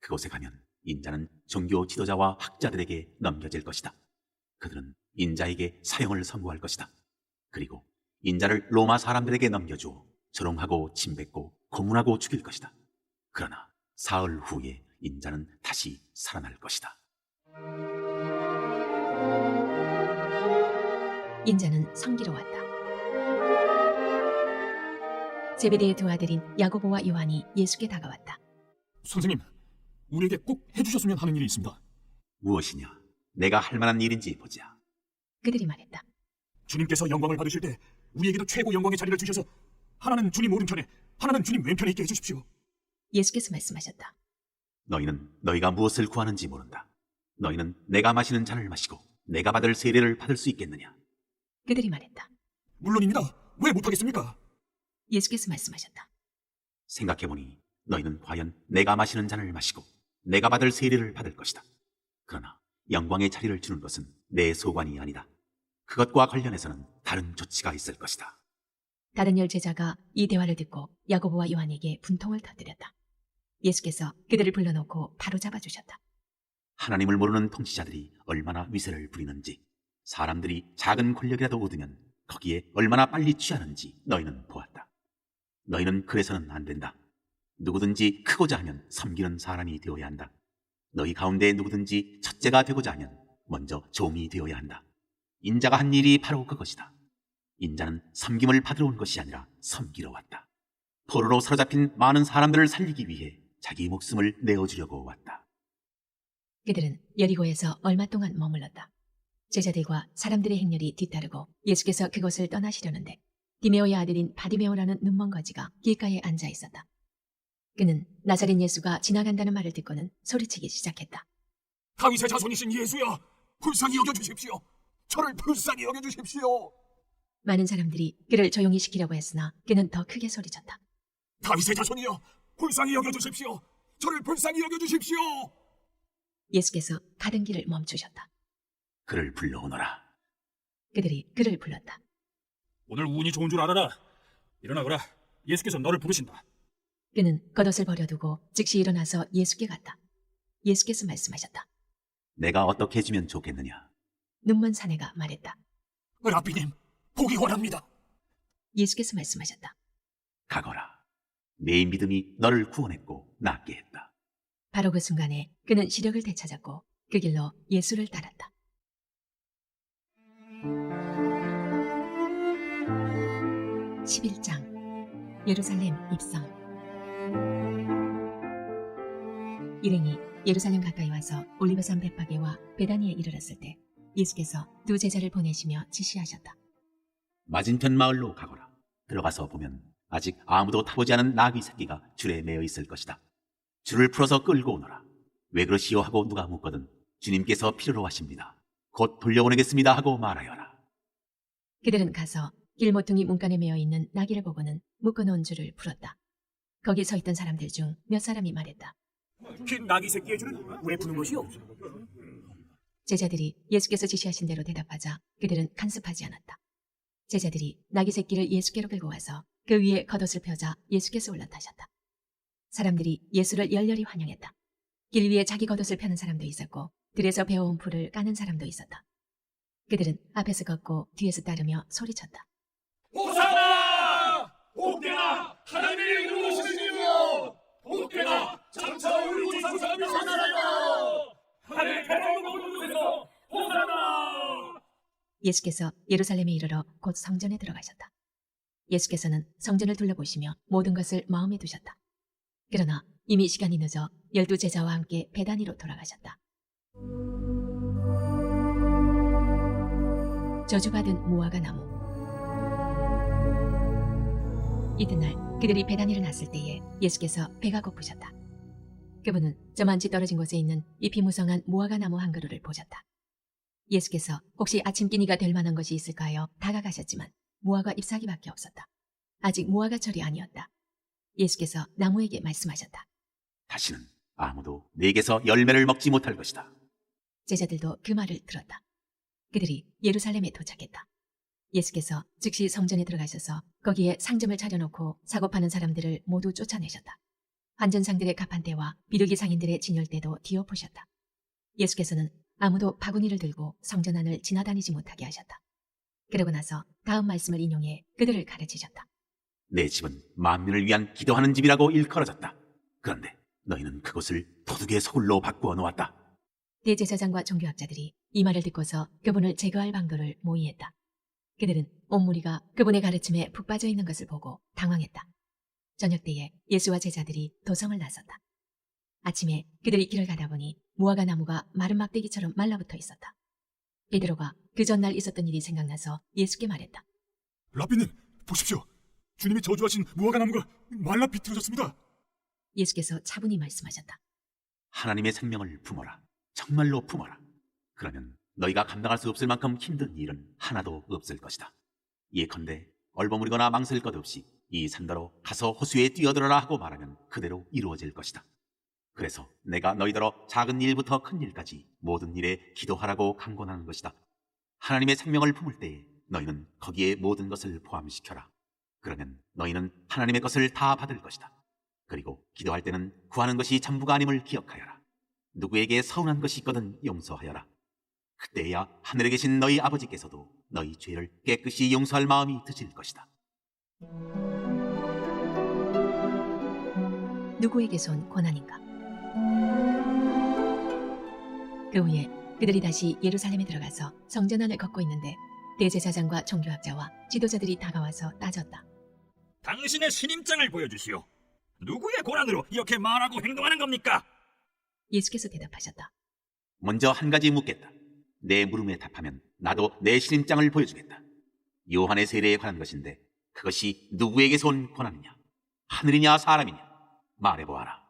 그곳에 가면 인자는 종교 지도자와 학자들에게 넘겨질 것이다. 그들은 인자에게 사형을 선고할 것이다. 그리고 인자를 로마 사람들에게 넘겨주어 조롱하고 침뱉고 고문하고 죽일 것이다. 그러나 사흘 후에 인자는 다시 살아날 것이다. 인자는 성기로 왔다. 제베데의 두 아들인 야고보와 요한이 예수께 다가왔다. 선생님, 우리에게 꼭 해주셨으면 하는 일이 있습니다. 무엇이냐? 내가 할 만한 일인지 보자. 그들이 말했다. 주님께서 영광을 받으실 때 우리에게도 최고 영광의 자리를 주셔서 하나는 주님 오른편에 하나는 주님 왼편에 있게 해주십시오. 예수께서 말씀하셨다. 너희는 너희가 무엇을 구하는지 모른다. 너희는 내가 마시는 잔을 마시고 내가 받을 세례를 받을 수 있겠느냐? 그들이 말했다. 물론입니다. 왜 못하겠습니까? 예수께서 말씀하셨다. 생각해보니 너희는 과연 내가 마시는 잔을 마시고 내가 받을 세례를 받을 것이다. 그러나 영광의 자리를 주는 것은 내 소관이 아니다. 그것과 관련해서는 다른 조치가 있을 것이다. 다른 10제자가 이 대화를 듣고 야고보와 요한에게 분통을 터뜨렸다. 예수께서 그들을 불러놓고 바로 잡아주셨다. 하나님을 모르는 통치자들이 얼마나 위세를 부리는지, 사람들이 작은 권력이라도 얻으면 거기에 얼마나 빨리 취하는지 너희는 보았다. 너희는 그래서는 안 된다. 누구든지 크고자 하면 섬기는 사람이 되어야 한다. 너희 가운데 누구든지 첫째가 되고자 하면 먼저 종이 되어야 한다. 인자가 한 일이 바로 그것이다. 인자는 섬김을 받으러 온 것이 아니라 섬기러 왔다. 포로로 사로잡힌 많은 사람들을 살리기 위해 자기 목숨을 내어주려고 왔다. 그들은 여리고에서 얼마 동안 머물렀다. 제자들과 사람들의 행렬이 뒤따르고 예수께서 그곳을 떠나시려는데 디메오의 아들인 바디메오라는 눈먼 거지가 길가에 앉아 있었다. 그는 나사렛 예수가 지나간다는 말을 듣고는 소리치기 시작했다. 다윗의 자손이신 예수야, 불쌍히 여겨주십시오. 저를 불쌍히 여겨주십시오. 많은 사람들이 그를 조용히 시키려고 했으나 그는 더 크게 소리쳤다. 다윗의 자손이여, 불쌍히 여겨주십시오. 저를 불쌍히 여겨주십시오. 예수께서 가던 길을 멈추셨다. 그를 불러오너라. 그들이 그를 불렀다. 오늘 운이 좋은 줄 알아라. 일어나거라. 예수께서 너를 부르신다. 그는 겉옷을 버려두고 즉시 일어나서 예수께 갔다. 예수께서 말씀하셨다. 내가 어떻게 해주면 좋겠느냐? 눈먼 사내가 말했다. 라비님, 보기 원합니다. 예수께서 말씀하셨다. 가거라. 내 믿음이 너를 구원했고 낫게 했다. 바로 그 순간에 그는 시력을 되찾았고 그 길로 예수를 따랐다. (11장) 예루살렘 입성. 일행이 예루살렘 가까이 와서 올리브산 벳파게와 베다니에 이르렀을 때 예수께서 두 제자를 보내시며 지시하셨다. 맞은편 마을로 가거라. 들어가서 보면 아직 아무도 타보지 않은 나귀 새끼가 줄에 매여 있을 것이다. 줄을 풀어서 끌고 오너라. 왜 그러시오 하고 누가 묻거든 주님께서 필요로 하십니다. 곧 돌려보내겠습니다 하고 말하여라. 그들은 가서 길 모퉁이 문간에 매어 있는 나귀를 보고는 묶어놓은 줄을 풀었다. 거기 서 있던 사람들 중 몇 사람이 말했다. 긴 나귀 새끼의 줄은 왜 푸는 것이오? 제자들이 예수께서 지시하신 대로 대답하자 그들은 간섭하지 않았다. 제자들이 나귀 새끼를 예수께로 끌고 와서 그 위에 겉옷을 펴자 예수께서 올라타셨다. 사람들이 예수를 열렬히 환영했다. 길 위에 자기 겉옷을 펴는 사람도 있었고 들에서 배워온 풀을 까는 사람도 있었다. 그들은 앞에서 걷고 뒤에서 따르며 소리쳤다. 호산나! 복되나! 하나님의 이름으로 오시니요! 복되나! 장차 우리 조상사람이 호산나이다! 하늘 배로 높은 곳에서 호산나! 예수께서 예루살렘에 이르러 곧 성전에 들어가셨다. 예수께서는 성전을 둘러보시며 모든 것을 마음에 두셨다. 그러나 이미 시간이 늦어 12제자와 함께 베다니로 돌아가셨다. 저주받은 무화과 나무. 이튿날 그들이 베다니를 났을 때에 예수께서 배가 고프셨다. 그분은 저만치 떨어진 곳에 있는 잎이 무성한 무화과 나무 한 그루를 보셨다. 예수께서 혹시 아침기니가 될 만한 것이 있을까 하여 다가가셨지만 무화과 잎사귀밖에 없었다. 아직 무화과철이 아니었다. 예수께서 나무에게 말씀하셨다. 다시는 아무도 내게서 열매를 먹지 못할 것이다. 제자들도 그 말을 들었다. 그들이 예루살렘에 도착했다. 예수께서 즉시 성전에 들어가셔서 거기에 상점을 차려놓고 사고 파는 사람들을 모두 쫓아내셨다. 환전상들의 가판대와 비둘기 상인들의 진열대도 뒤엎으셨다. 예수께서는 아무도 바구니를 들고 성전 안을 지나다니지 못하게 하셨다. 그러고 나서 다음 말씀을 인용해 그들을 가르치셨다. 내 집은 만민을 위한 기도하는 집이라고 일컬어졌다. 그런데 너희는 그곳을 도둑의 소굴로 바꾸어 놓았다. 대제사장과 종교학자들이 이 말을 듣고서 그분을 제거할 방도를 모의했다. 그들은 온 무리가 그분의 가르침에 푹 빠져 있는 것을 보고 당황했다. 저녁 때에 예수와 제자들이 도성을 나섰다. 아침에 그들이 길을 가다 보니 무화과 나무가 마른 막대기처럼 말라붙어 있었다. 베드로가 그 전날 있었던 일이 생각나서 예수께 말했다. 라비님, 보십시오. 주님이 저주하신 무화과 나무가 말라 비틀어졌습니다. 예수께서 차분히 말씀하셨다. 하나님의 생명을 품어라. 정말로 품어라. 그러면 너희가 감당할 수 없을 만큼 힘든 일은 하나도 없을 것이다. 예컨대 얼버무리거나 망설일 것 없이 이 산더러 가서 호수에 뛰어들어라 하고 말하면 그대로 이루어질 것이다. 그래서 내가 너희더러 작은 일부터 큰 일까지 모든 일에 기도하라고 강권하는 것이다. 하나님의 생명을 품을 때에 너희는 거기에 모든 것을 포함시켜라. 그러면 너희는 하나님의 것을 다 받을 것이다. 그리고 기도할 때는 구하는 것이 전부가 아님을 기억하여라. 누구에게 서운한 것이 있거든 용서하여라. 그때야 하늘에 계신 너희 아버지께서도 너희 죄를 깨끗이 용서할 마음이 드실 것이다. 누구에게서 온 고난인가? 그 후에 그들이 다시 예루살렘에 들어가서 성전 안을 걷고 있는데 대제사장과 종교학자와 지도자들이 다가와서 따졌다. 당신의 신임장을 보여주시오. 누구의 고난으로 이렇게 말하고 행동하는 겁니까? 예수께서 대답하셨다. 먼저 한 가지 묻겠다. 내 물음에 답하면 나도 내 신임장을 보여주겠다. 요한의 세례에 관한 것인데 그것이 누구에게서 온 고난이냐? 하늘이냐 사람이냐? 말해보아라.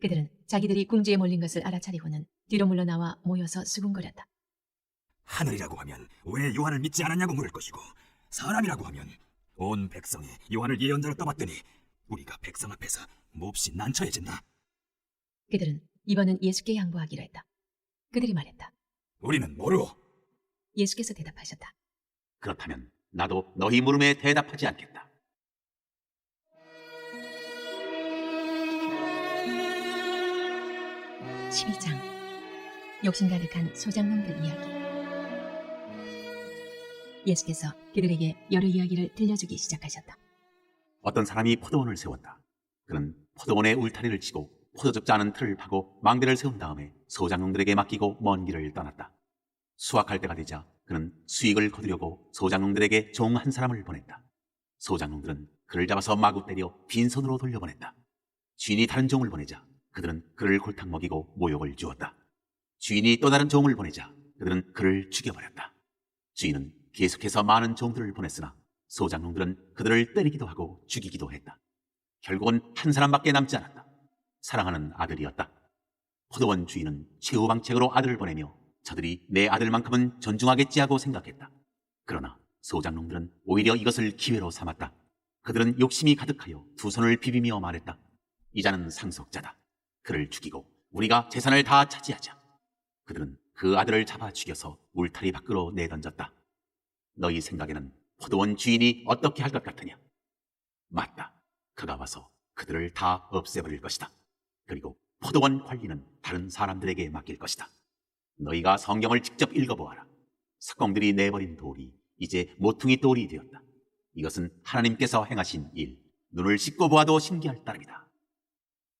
그들은 자기들이 궁지에 몰린 것을 알아차리고는 뒤로 물러나와 모여서 수군거렸다. 하늘이라고 하면 왜 요한을 믿지 않았냐고 물을 것이고, 사람이라고 하면 온 백성이 요한을 예언자로 떠봤더니 우리가 백성 앞에서 몹시 난처해진다. 그들은 이번은 예수께 양보하기로 했다. 그들이 말했다. 우리는 모르오. 예수께서 대답하셨다. 그렇다면 나도 너희 물음에 대답하지 않겠다. 음. 12장 욕심 가득한 소장농들 이야기. 예수께서 그들에게 여러 이야기를 들려주기 시작하셨다. 어떤 사람이 포도원을 세웠다. 그는 포도원에 울타리를 치고 포도 적지 않은 틀을 파고 망대를 세운 다음에 소장농들에게 맡기고 먼 길을 떠났다. 수확할 때가 되자 그는 수익을 거두려고 소장농들에게 종 한 사람을 보냈다. 소장농들은 그를 잡아서 마구 때려 빈손으로 돌려보냈다. 주인이 다른 종을 보내자 그들은 그를 골탕 먹이고 모욕을 주었다. 주인이 또 다른 종을 보내자 그들은 그를 죽여버렸다. 주인은 계속해서 많은 종들을 보냈으나 소장농들은 그들을 때리기도 하고 죽이기도 했다. 결국은 한 사람밖에 남지 않았다. 사랑하는 아들이었다. 포도원 주인은 최후방책으로 아들을 보내며 저들이 내 아들만큼은 존중하겠지 하고 생각했다. 그러나 소장농들은 오히려 이것을 기회로 삼았다. 그들은 욕심이 가득하여 두 손을 비비며 말했다. 이자는 상속자다. 그를 죽이고 우리가 재산을 다 차지하자. 그들은 그 아들을 잡아 죽여서 울타리 밖으로 내던졌다. 너희 생각에는 포도원 주인이 어떻게 할 것 같으냐? 그가 와서 그들을 다 없애버릴 것이다. 그리고 포도원 관리는 다른 사람들에게 맡길 것이다. 너희가 성경을 직접 읽어보아라. 석공들이 내버린 돌이 이제 모퉁이 돌이 되었다. 이것은 하나님께서 행하신 일, 눈을 씻고 보아도 신기할 따름이다.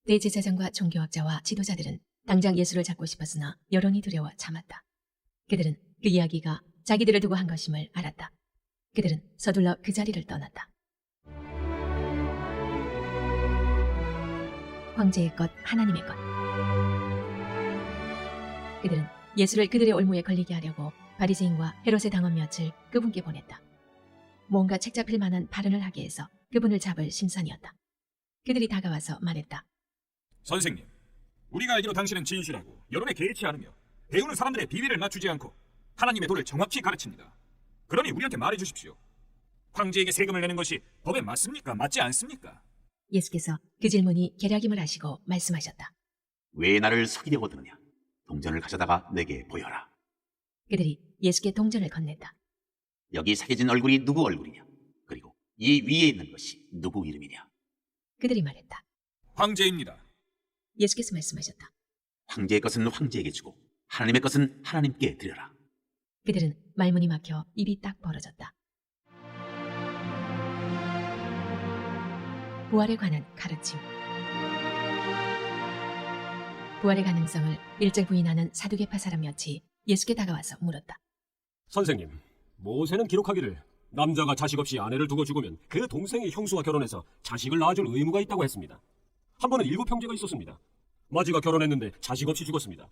대제사장과 종교학자와 지도자들은 당장 예수를 잡고 싶었으나 여론이 두려워 참았다. 그들은 그 이야기가 자기들을 두고 한 것임을 알았다. 그들은 서둘러 그 자리를 떠났다. 황제의 것, 하나님의 것. 그들은 예수를 그들의 올무에 걸리게 하려고 바리새인과 헤롯의 당원 몇을 그분께 보냈다. 뭔가 책 잡힐 만한 발언을 하게 해서 그분을 잡을 심산이었다. 그들이 다가와서 말했다. 선생님, 우리가 알기로 당신은 진실하고 여론에 개의치 않으며 배우는 사람들의 비위를 맞추지 않고 하나님의 도를 정확히 가르칩니다. 그러니 우리한테 말해 주십시오. 황제에게 세금을 내는 것이 법에 맞습니까? 맞지 않습니까? 예수께서 그 질문이 계략임을 아시고 말씀하셨다. 왜 나를 속이려고 드느냐? 동전을 가져다가 내게 보여라. 그들이 예수께 동전을 건넸다. 여기 새겨진 얼굴이 누구 얼굴이냐? 그리고 이 위에 있는 것이 누구 이름이냐? 그들이 말했다. 황제입니다. 예수께서 말씀하셨다. 황제의 것은 황제에게 주고 하나님의 것은 하나님께 드려라. 그들은 말문이 막혀 입이 딱 벌어졌다. 부활에 관한 가르침. 부활의 가능성을 일절 부인하는 사두개파 사람 몇이 예수께 다가와서 물었다. 선생님, 모세는 기록하기를 남자가 자식 없이 아내를 두고 죽으면 그 동생의 형수와 결혼해서 자식을 낳아줄 의무가 있다고 했습니다. 한 번은 7 형제가 있었습니다. 마지가 결혼했는데 자식 없이 죽었습니다.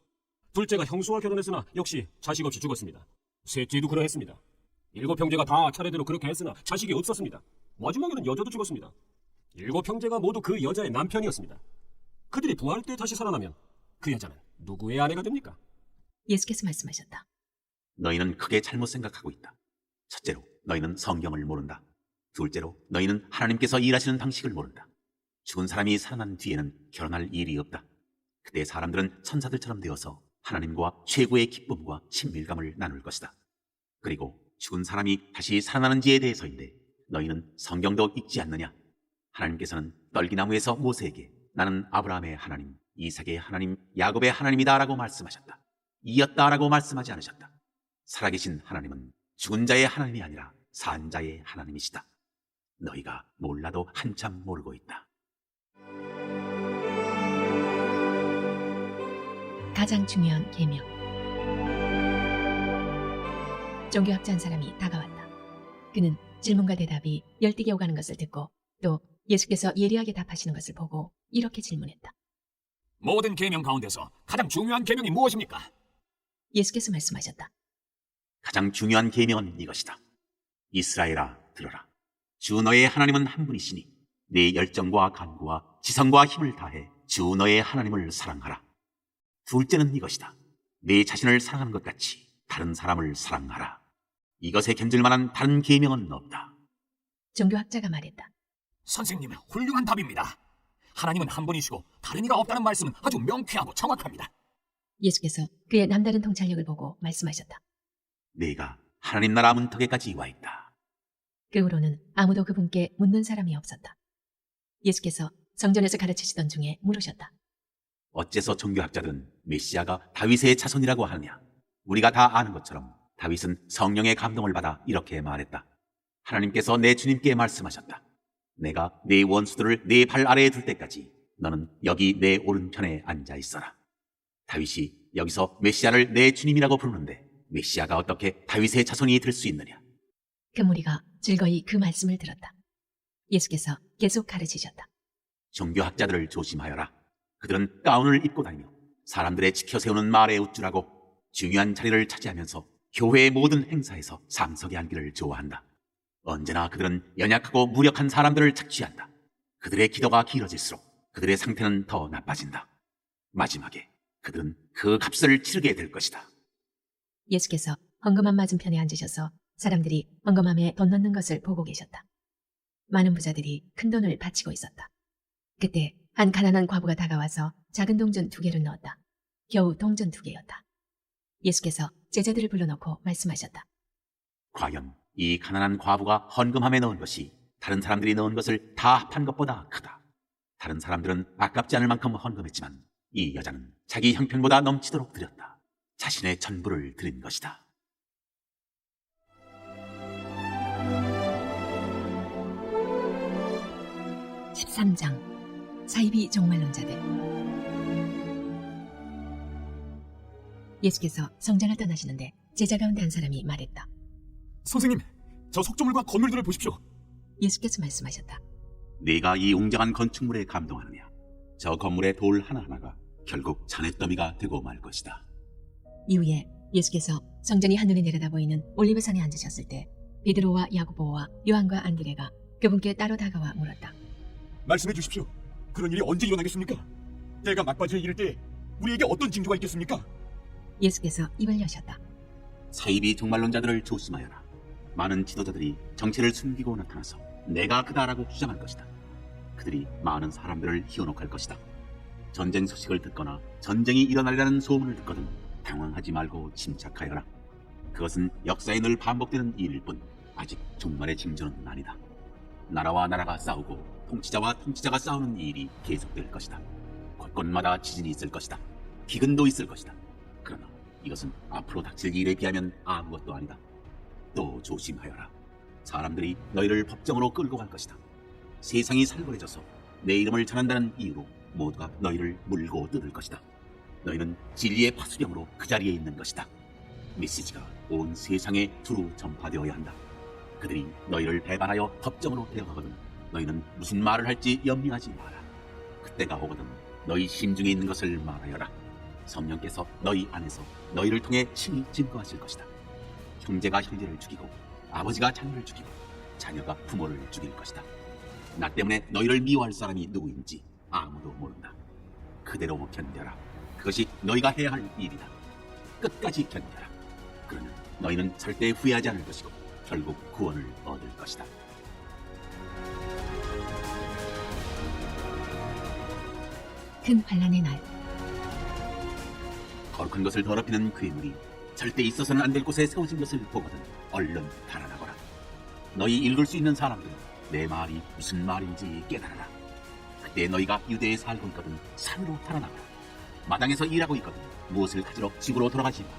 둘째가 형수와 결혼했으나 역시 자식 없이 죽었습니다. 셋째도 그러했습니다. 7 형제가 다 차례대로 그렇게 했으나 자식이 없었습니다. 마지막에는 여자도 죽었습니다. 7 형제가 모두 그 여자의 남편이었습니다. 그들이 부활 때 다시 살아나면 그 여자는 누구의 아내가 됩니까? 예수께서 말씀하셨다. 너희는 크게 잘못 생각하고 있다. 첫째로 너희는 성경을 모른다. 둘째로 너희는 하나님께서 일하시는 방식을 모른다. 죽은 사람이 살아난 뒤에는 결혼할 일이 없다. 그때 사람들은 천사들처럼 되어서 하나님과 최고의 기쁨과 친밀감을 나눌 것이다. 그리고 죽은 사람이 다시 살아나는지에 대해서인데 너희는 성경도 읽지 않느냐? 하나님께서는 떨기나무에서 모세에게 나는 아브라함의 하나님, 이삭의 하나님, 야곱의 하나님이다 라고 말씀하셨다. 이었다 라고 말씀하지 않으셨다. 살아계신 하나님은 죽은 자의 하나님이 아니라 산 자의 하나님이시다. 너희가 몰라도 한참 모르고 있다. 가장 중요한 계명. 종교학자 한 사람이 다가왔다. 그는 질문과 대답이 열띠게 오가는 것을 듣고 또 예수께서 예리하게 답하시는 것을 보고 이렇게 질문했다. 모든 계명 가운데서 가장 중요한 계명이 무엇입니까? 예수께서 말씀하셨다. 가장 중요한 계명은 이것이다. 이스라엘아 들어라. 주 너의 하나님은 한 분이시니 네 열정과 간구와 지성과 힘을 다해 주 너의 하나님을 사랑하라. 둘째는 이것이다. 네 자신을 사랑하는 것 같이 다른 사람을 사랑하라. 이것에 견줄 만한 다른 계명은 없다. 종교학자가 말했다. 선생님, 훌륭한 답입니다. 하나님은 한 분이시고 다른 이가 없다는 말씀은 아주 명쾌하고 정확합니다. 예수께서 그의 남다른 통찰력을 보고 말씀하셨다. 네가 하나님 나라 문턱에까지 와 있다. 그 후로는 아무도 그분께 묻는 사람이 없었다. 예수께서 성전에서 가르치시던 중에 물으셨다. 어째서 종교학자들은 메시아가 다윗의 자손이라고 하느냐? 우리가 다 아는 것처럼 다윗은 성령의 감동을 받아 이렇게 말했다. 하나님께서 내 주님께 말씀하셨다. 내가 네 원수들을 네 발 아래에 둘 때까지 너는 여기 내 오른편에 앉아 있어라. 다윗이 여기서 메시아를 내 주님이라고 부르는데 메시아가 어떻게 다윗의 자손이 될 수 있느냐? 그 무리가 즐거이 그 말씀을 들었다. 예수께서 계속 가르치셨다. 종교학자들을 조심하여라. 그들은 가운을 입고 다니며 사람들의 지켜 세우는 말에 우쭐하고 중요한 자리를 차지하면서 교회의 모든 행사에서 상석에 앉기를 좋아한다. 언제나 그들은 연약하고 무력한 사람들을 착취한다. 그들의 기도가 길어질수록 그들의 상태는 더 나빠진다. 마지막에 그들은 그 값을 치르게 될 것이다. 예수께서 헌금함 맞은편에 앉으셔서 사람들이 헌금함에 돈 넣는 것을 보고 계셨다. 많은 부자들이 큰 돈을 바치고 있었다. 그때 한 가난한 과부가 다가와서 작은 동전 2개를 넣었다. 겨우 동전 2개였다. 예수께서 제자들을 불러놓고 말씀하셨다. 과연 이 가난한 과부가 헌금함에 넣은 것이 다른 사람들이 넣은 것을 다 합한 것보다 크다. 다른 사람들은 아깝지 않을 만큼 헌금했지만 이 여자는 자기 형편보다 넘치도록 드렸다. 자신의 전부를 드린 것이다. (13장) 사이비 종말론자들. 예수께서 성전을 떠나시는데 제자 가운데 한 사람이 말했다. 선생님, 저 석조물과 건물들을 보십시오. 예수께서 말씀하셨다. 네가 이 웅장한 건축물에 감동하느냐? 저 건물의 돌 하나하나가 결국 잔해더미가 되고 말 것이다. 이후에 예수께서 성전이 한눈에 내려다 보이는 올리브산에 앉으셨을 때 베드로와 야고보와 요한과 안드레가 그분께 따로 다가와 물었다. 말씀해 주십시오. 그런 일이 언제 일어나겠습니까? 때가 막바지에 이를 때 우리에게 어떤 징조가 있겠습니까? 예수께서 입을 여셨다. 사이비 종말론자들을 조심하여라. 많은 지도자들이 정체를 숨기고 나타나서 내가 그다라고 주장할 것이다. 그들이 많은 사람들을 희원혹할 것이다. 전쟁 소식을 듣거나 전쟁이 일어나리라는 소문을 듣거든 당황하지 말고 침착하여라. 그것은 역사에 늘 반복되는 일일 뿐 아직 종말의 징조는 아니다. 나라와 나라가 싸우고 통치자와 통치자가 싸우는 일이 계속될 것이다. 곳곳마다 지진이 있을 것이다. 기근도 있을 것이다. 그러나 이것은 앞으로 닥칠 일에 비하면 아무것도 아니다. 또 조심하여라. 사람들이 너희를 법정으로 끌고 갈 것이다. 세상이 살벌해져서 내 이름을 전한다는 이유로 모두가 너희를 물고 뜯을 것이다. 너희는 진리의 파수령으로 그 자리에 있는 것이다. 메시지가 온 세상에 두루 전파되어야 한다. 그들이 너희를 배반하여 법정으로 데려가거든 너희는 무슨 말을 할지 염려하지 마라. 그때가 오거든 너희 심중에 있는 것을 말하여라. 성령께서 너희 안에서 너희를 통해 친히 증거하실 것이다. 형제가 형제를 죽이고 아버지가 자녀를 죽이고 자녀가 부모를 죽일 것이다. 나 때문에 너희를 미워할 사람이 누구인지 아무도 모른다. 그대로 견뎌라. 그것이 너희가 해야 할 일이다. 끝까지 견뎌라. 그러면 너희는 절대 후회하지 않을 것이고 결국 구원을 얻을 것이다. 큰 환란의 날. 거룩한 것을 더럽히는 괴물이 절대 있어서는 안 될 곳에 세워진 것을 보거든 얼른 달아나거라. 너희 읽을 수 있는 사람들은 내 말이 무슨 말인지 깨달아라. 그때 너희가 유대에 살고 있거든 산으로 달아나거라. 마당에서 일하고 있거든 무엇을 가지러 집으로 돌아가지 마라.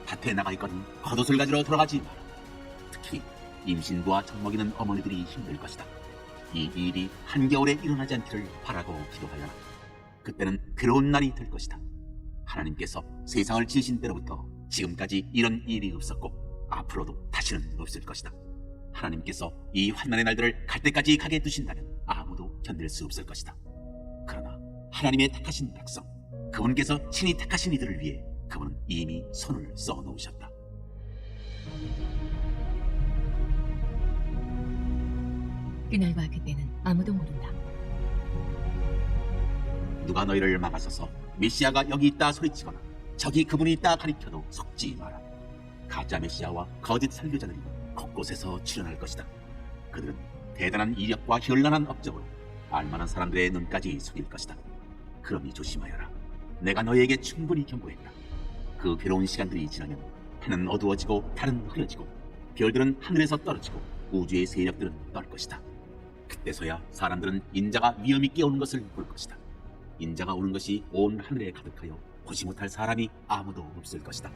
밭에 나가 있거든 겉옷을 가지러 돌아가지 마라. 특히 임신부와 젖 먹이는 어머니들이 힘들 것이다. 이 일이 한겨울에 일어나지 않기를 바라고 기도하여라. 그때는 괴로운 날이 될 것이다. 하나님께서 세상을 지으신 때로부터 지금까지 이런 일이 없었고 앞으로도 다시는 없을 것이다. 하나님께서 이 환난의 날들을 갈 때까지 가게 두신다면 아무도 견딜 수 없을 것이다. 그러나 하나님의 택하신 백성, 그분께서 친히 택하신 이들을 위해 그분은 이미 손을 써놓으셨다. 그날과 그때는 아무도 모른다. 누가 너희를 막아서서 메시아가 여기 있다 소리치거나 저기 그분이 있다 가리켜도 속지 마라. 가짜 메시아와 거짓 설교자들이 곳곳에서 출현할 것이다. 그들은 대단한 이력과 현란한 업적으로 알만한 사람들의 눈까지 속일 것이다. 그러니 조심하여라. 내가 너희에게 충분히 경고했다. 그 괴로운 시간들이 지나면 해는 어두워지고 달은 흐려지고 별들은 하늘에서 떨어지고 우주의 세력들은 떨 것이다. 그때서야 사람들은 인자가 위험 있게 오는 것을 볼 것이다. 인자가 오는 것이 온 하늘에 가득하여 보지 못할 사람이 아무도 없을 것이다.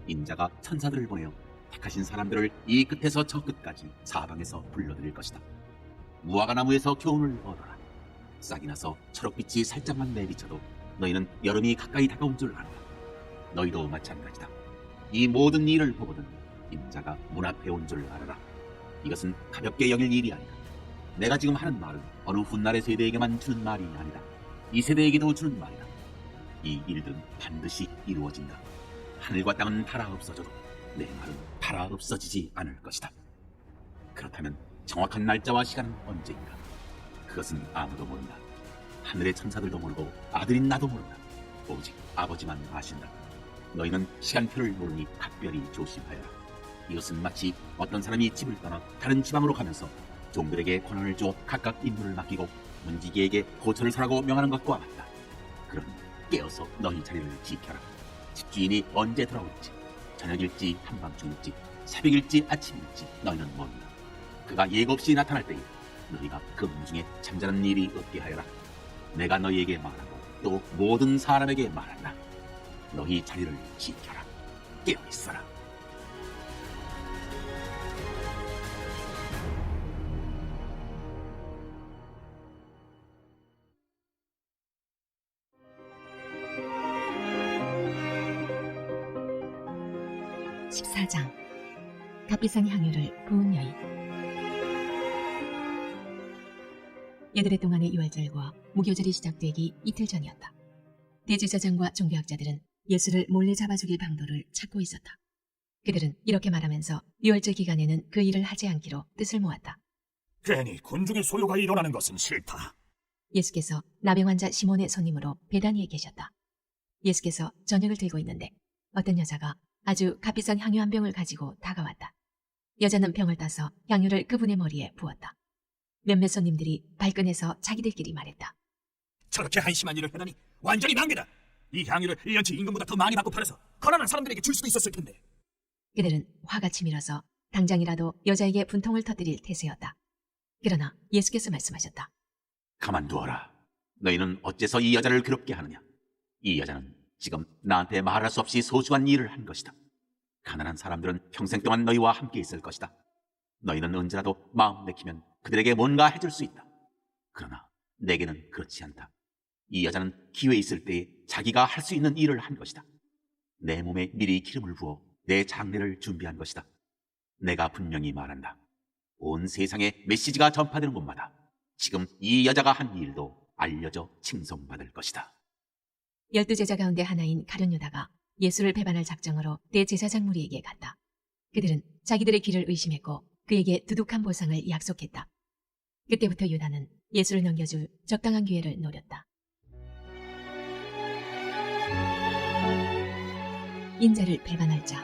인자가 천사들을 보내어 택하신 사람들을 이 끝에서 저 끝까지 사방에서 불러들일 것이다. 무화과 나무에서 교훈을 얻어라. 싹이 나서 초록빛이 살짝만 내비쳐도 너희는 여름이 가까이 다가온 줄 안다. 너희도 마찬가지다. 이 모든 일을 보거든 인자가 문 앞에 온 줄 알아라. 이것은 가볍게 여길 일이 아니다. 내가 지금 하는 말은 어느 훗날의 세대에게만 주는 말이 아니다. 이 세대에게도 주는 말이다. 이 일들은 반드시 이루어진다. 하늘과 땅은 달아 없어져도 내 말은 달아 없어지지 않을 것이다. 그렇다면 정확한 날짜와 시간은 언제인가? 그것은 아무도 모른다. 하늘의 천사들도 모르고 아들인 나도 모른다. 오직 아버지만 아신다. 너희는 시간표를 모르니 각별히 조심하여라. 이것은 마치 어떤 사람이 집을 떠나 다른 지방으로 가면서 종들에게 권한을 줘 각각 임무를 맡기고 문지기에게 고초를 서라고 명하는 것과 같다. 그러니 깨어서 너희 자리를 지켜라. 집주인이 언제 돌아올지, 저녁일지 한밤중일지 새벽일지 아침일지 너희는 모른다. 그가 예고 없이 나타날 때에 너희가 그 문 중에 잠자는 일이 없게 하여라. 내가 너희에게 말하고 또 모든 사람에게 말한다. 너희 자리를 지켜라. 깨어 있어라. (14장) 값비싼 향유를 부은 여인. 여드레 동안의 유월절과 무교절이 시작되기 이틀 전이었다. 대제사장과 종교학자들은 예수를 몰래 잡아 죽일 방도를 찾고 있었다. 그들은 이렇게 말하면서 유월절 기간에는 그 일을 하지 않기로 뜻을 모았다. 괜히 군중의 소요가 일어나는 것은 싫다. 예수께서 나병 환자 시몬의 손님으로 베다니에 계셨다. 예수께서 저녁을 들고 있는데 어떤 여자가 아주 값비싼 향유 한 병을 가지고 다가왔다. 여자는 병을 따서 향유를 그분의 머리에 부었다. 몇몇 손님들이 발끈해서 자기들끼리 말했다. 저렇게 한심한 일을 해다니 완전히 낭비다. 이 향유를 1년치 임금보다 더 많이 받고 팔아서 가난한 사람들에게 줄 수도 있었을 텐데. 그들은 화가 치밀어서 당장이라도 여자에게 분통을 터뜨릴 태세였다. 그러나 예수께서 말씀하셨다. 가만두어라. 너희는 어째서 이 여자를 괴롭게 하느냐? 이 여자는 지금 나한테 말할 수 없이 소중한 일을 한 것이다. 가난한 사람들은 평생 동안 너희와 함께 있을 것이다. 너희는 언제라도 마음 내키면 그들에게 뭔가 해줄 수 있다. 그러나 내게는 그렇지 않다. 이 여자는 기회 있을 때에 자기가 할 수 있는 일을 한 것이다. 내 몸에 미리 기름을 부어 내 장례를 준비한 것이다. 내가 분명히 말한다. 온 세상에 메시지가 전파되는 곳마다 지금 이 여자가 한 일도 알려져 칭송받을 것이다. 12제자 가운데 하나인 가룟 유다가 예수를 배반할 작정으로 대제사장 무리에게 갔다. 그들은 자기들의 길을 의심했고 그에게 두둑한 보상을 약속했다. 그때부터 유다는 예수를 넘겨줄 적당한 기회를 노렸다. 인자를 배반할 자.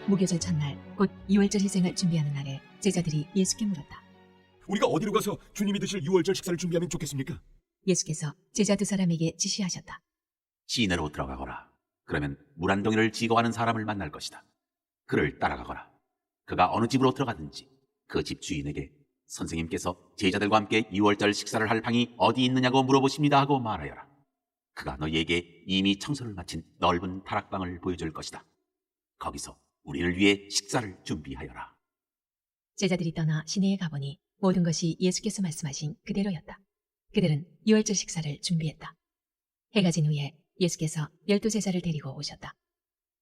무교절 첫날, 곧 유월절 희생을 준비하는 날에 제자들이 예수께 물었다. 우리가 어디로 가서 주님이 드실 유월절 식사를 준비하면 좋겠습니까? 예수께서 제자 두 사람에게 지시하셨다. 시내로 들어가거라. 그러면 물 한 동이를 지고 가는 사람을 만날 것이다. 그를 따라가거라. 그가 어느 집으로 들어가든지 그 집 주인에게 선생님께서 제자들과 함께 유월절 식사를 할 방이 어디 있느냐고 물어보십니다 하고 말하여라. 그가 너희에게 이미 청소를 마친 넓은 다락방을 보여줄 것이다. 거기서 우리를 위해 식사를 준비하여라. 제자들이 떠나 시내에 가보니 모든 것이 예수께서 말씀하신 그대로였다. 그들은 유월절 식사를 준비했다. 해가 진 후에 예수께서 12제자를 데리고 오셨다.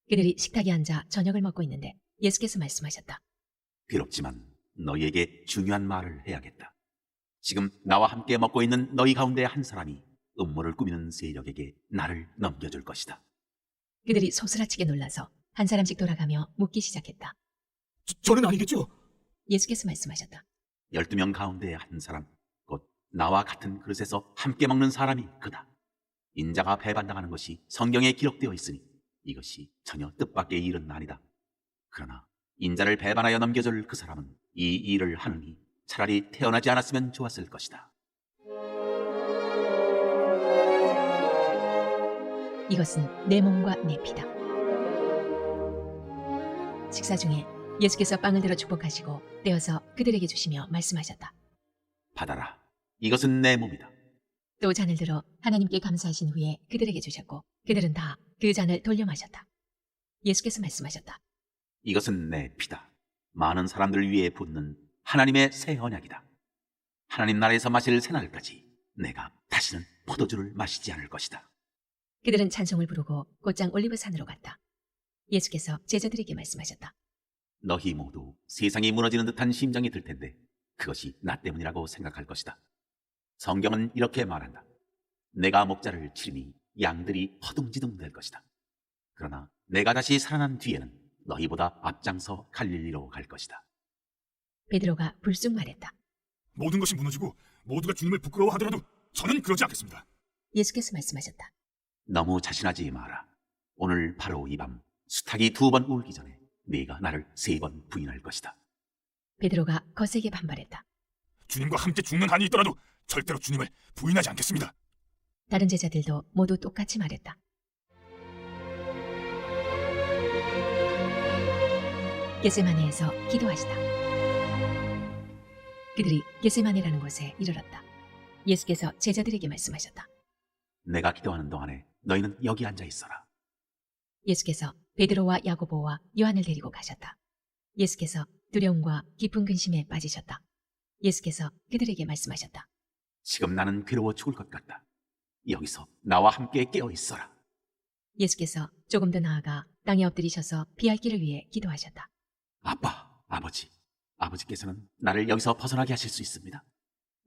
그들이 식탁에 앉아 저녁을 먹고 있는데 예수께서 말씀하셨다. 괴롭지만 너희에게 중요한 말을 해야겠다. 지금 나와 함께 먹고 있는 너희 가운데 한 사람이 음모를 꾸미는 세력에게 나를 넘겨줄 것이다. 그들이 소스라치게 놀라서 한 사람씩 돌아가며 묻기 시작했다. 저는 아니겠죠? 예수께서 말씀하셨다. 12명 가운데 한 사람, 곧 나와 같은 그릇에서 함께 먹는 사람이 그다. 인자가 배반당하는 것이 성경에 기록되어 있으니 이것이 전혀 뜻밖의 일은 아니다. 그러나 인자를 배반하여 넘겨줄 그 사람은 이 일을 하느니 차라리 태어나지 않았으면 좋았을 것이다. 이것은 내 몸과 내 피다. 식사 중에 예수께서 빵을 들어 축복하시고 떼어서 그들에게 주시며 말씀하셨다. 받아라. 이것은 내 몸이다. 또 잔을 들어 하나님께 감사하신 후에 그들에게 주셨고 그들은 다 그 잔을 돌려 마셨다. 예수께서 말씀하셨다. 이것은 내 피다. 많은 사람들 위해 붓는 하나님의 새 언약이다. 하나님 나라에서 마실 새날까지 내가 다시는 포도주를 마시지 않을 것이다. 그들은 찬송을 부르고 곧장 올리브산으로 갔다. 예수께서 제자들에게 말씀하셨다. 너희 모두 세상이 무너지는 듯한 심정이 들 텐데 그것이 나 때문이라고 생각할 것이다. 성경은 이렇게 말한다. 내가 목자를 치르니 양들이 허둥지둥 될 것이다. 그러나 내가 다시 살아난 뒤에는 너희보다 앞장서 갈릴리로 갈 것이다. 베드로가 불쑥 말했다. 모든 것이 무너지고 모두가 주님을 부끄러워하더라도 저는 그러지 않겠습니다. 예수께서 말씀하셨다. 너무 자신하지 마라. 오늘 바로 이 밤 수탉이 2번 울기 전에 네가 나를 3번 부인할 것이다. 베드로가 거세게 반발했다. 주님과 함께 죽는 한이 있더라도 절대로 주님을 부인하지 않겠습니다. 다른 제자들도 모두 똑같이 말했다. 겟세마네에서 기도하시다. 그들이 게세마네라는 곳에 이르렀다. 예수께서 제자들에게 말씀하셨다. 내가 기도하는 동안에 너희는 여기 앉아 있어라. 예수께서 베드로와 야고보와 요한을 데리고 가셨다. 예수께서 두려움과 깊은 근심에 빠지셨다. 예수께서 그들에게 말씀하셨다. 지금 나는 괴로워 죽을 것 같다. 여기서 나와 함께 깨어 있어라. 예수께서 조금 더 나아가 땅에 엎드리셔서 피할 길을 위해 기도하셨다. 아빠, 아버지, 아버지께서는 나를 여기서 벗어나게 하실 수 있습니다.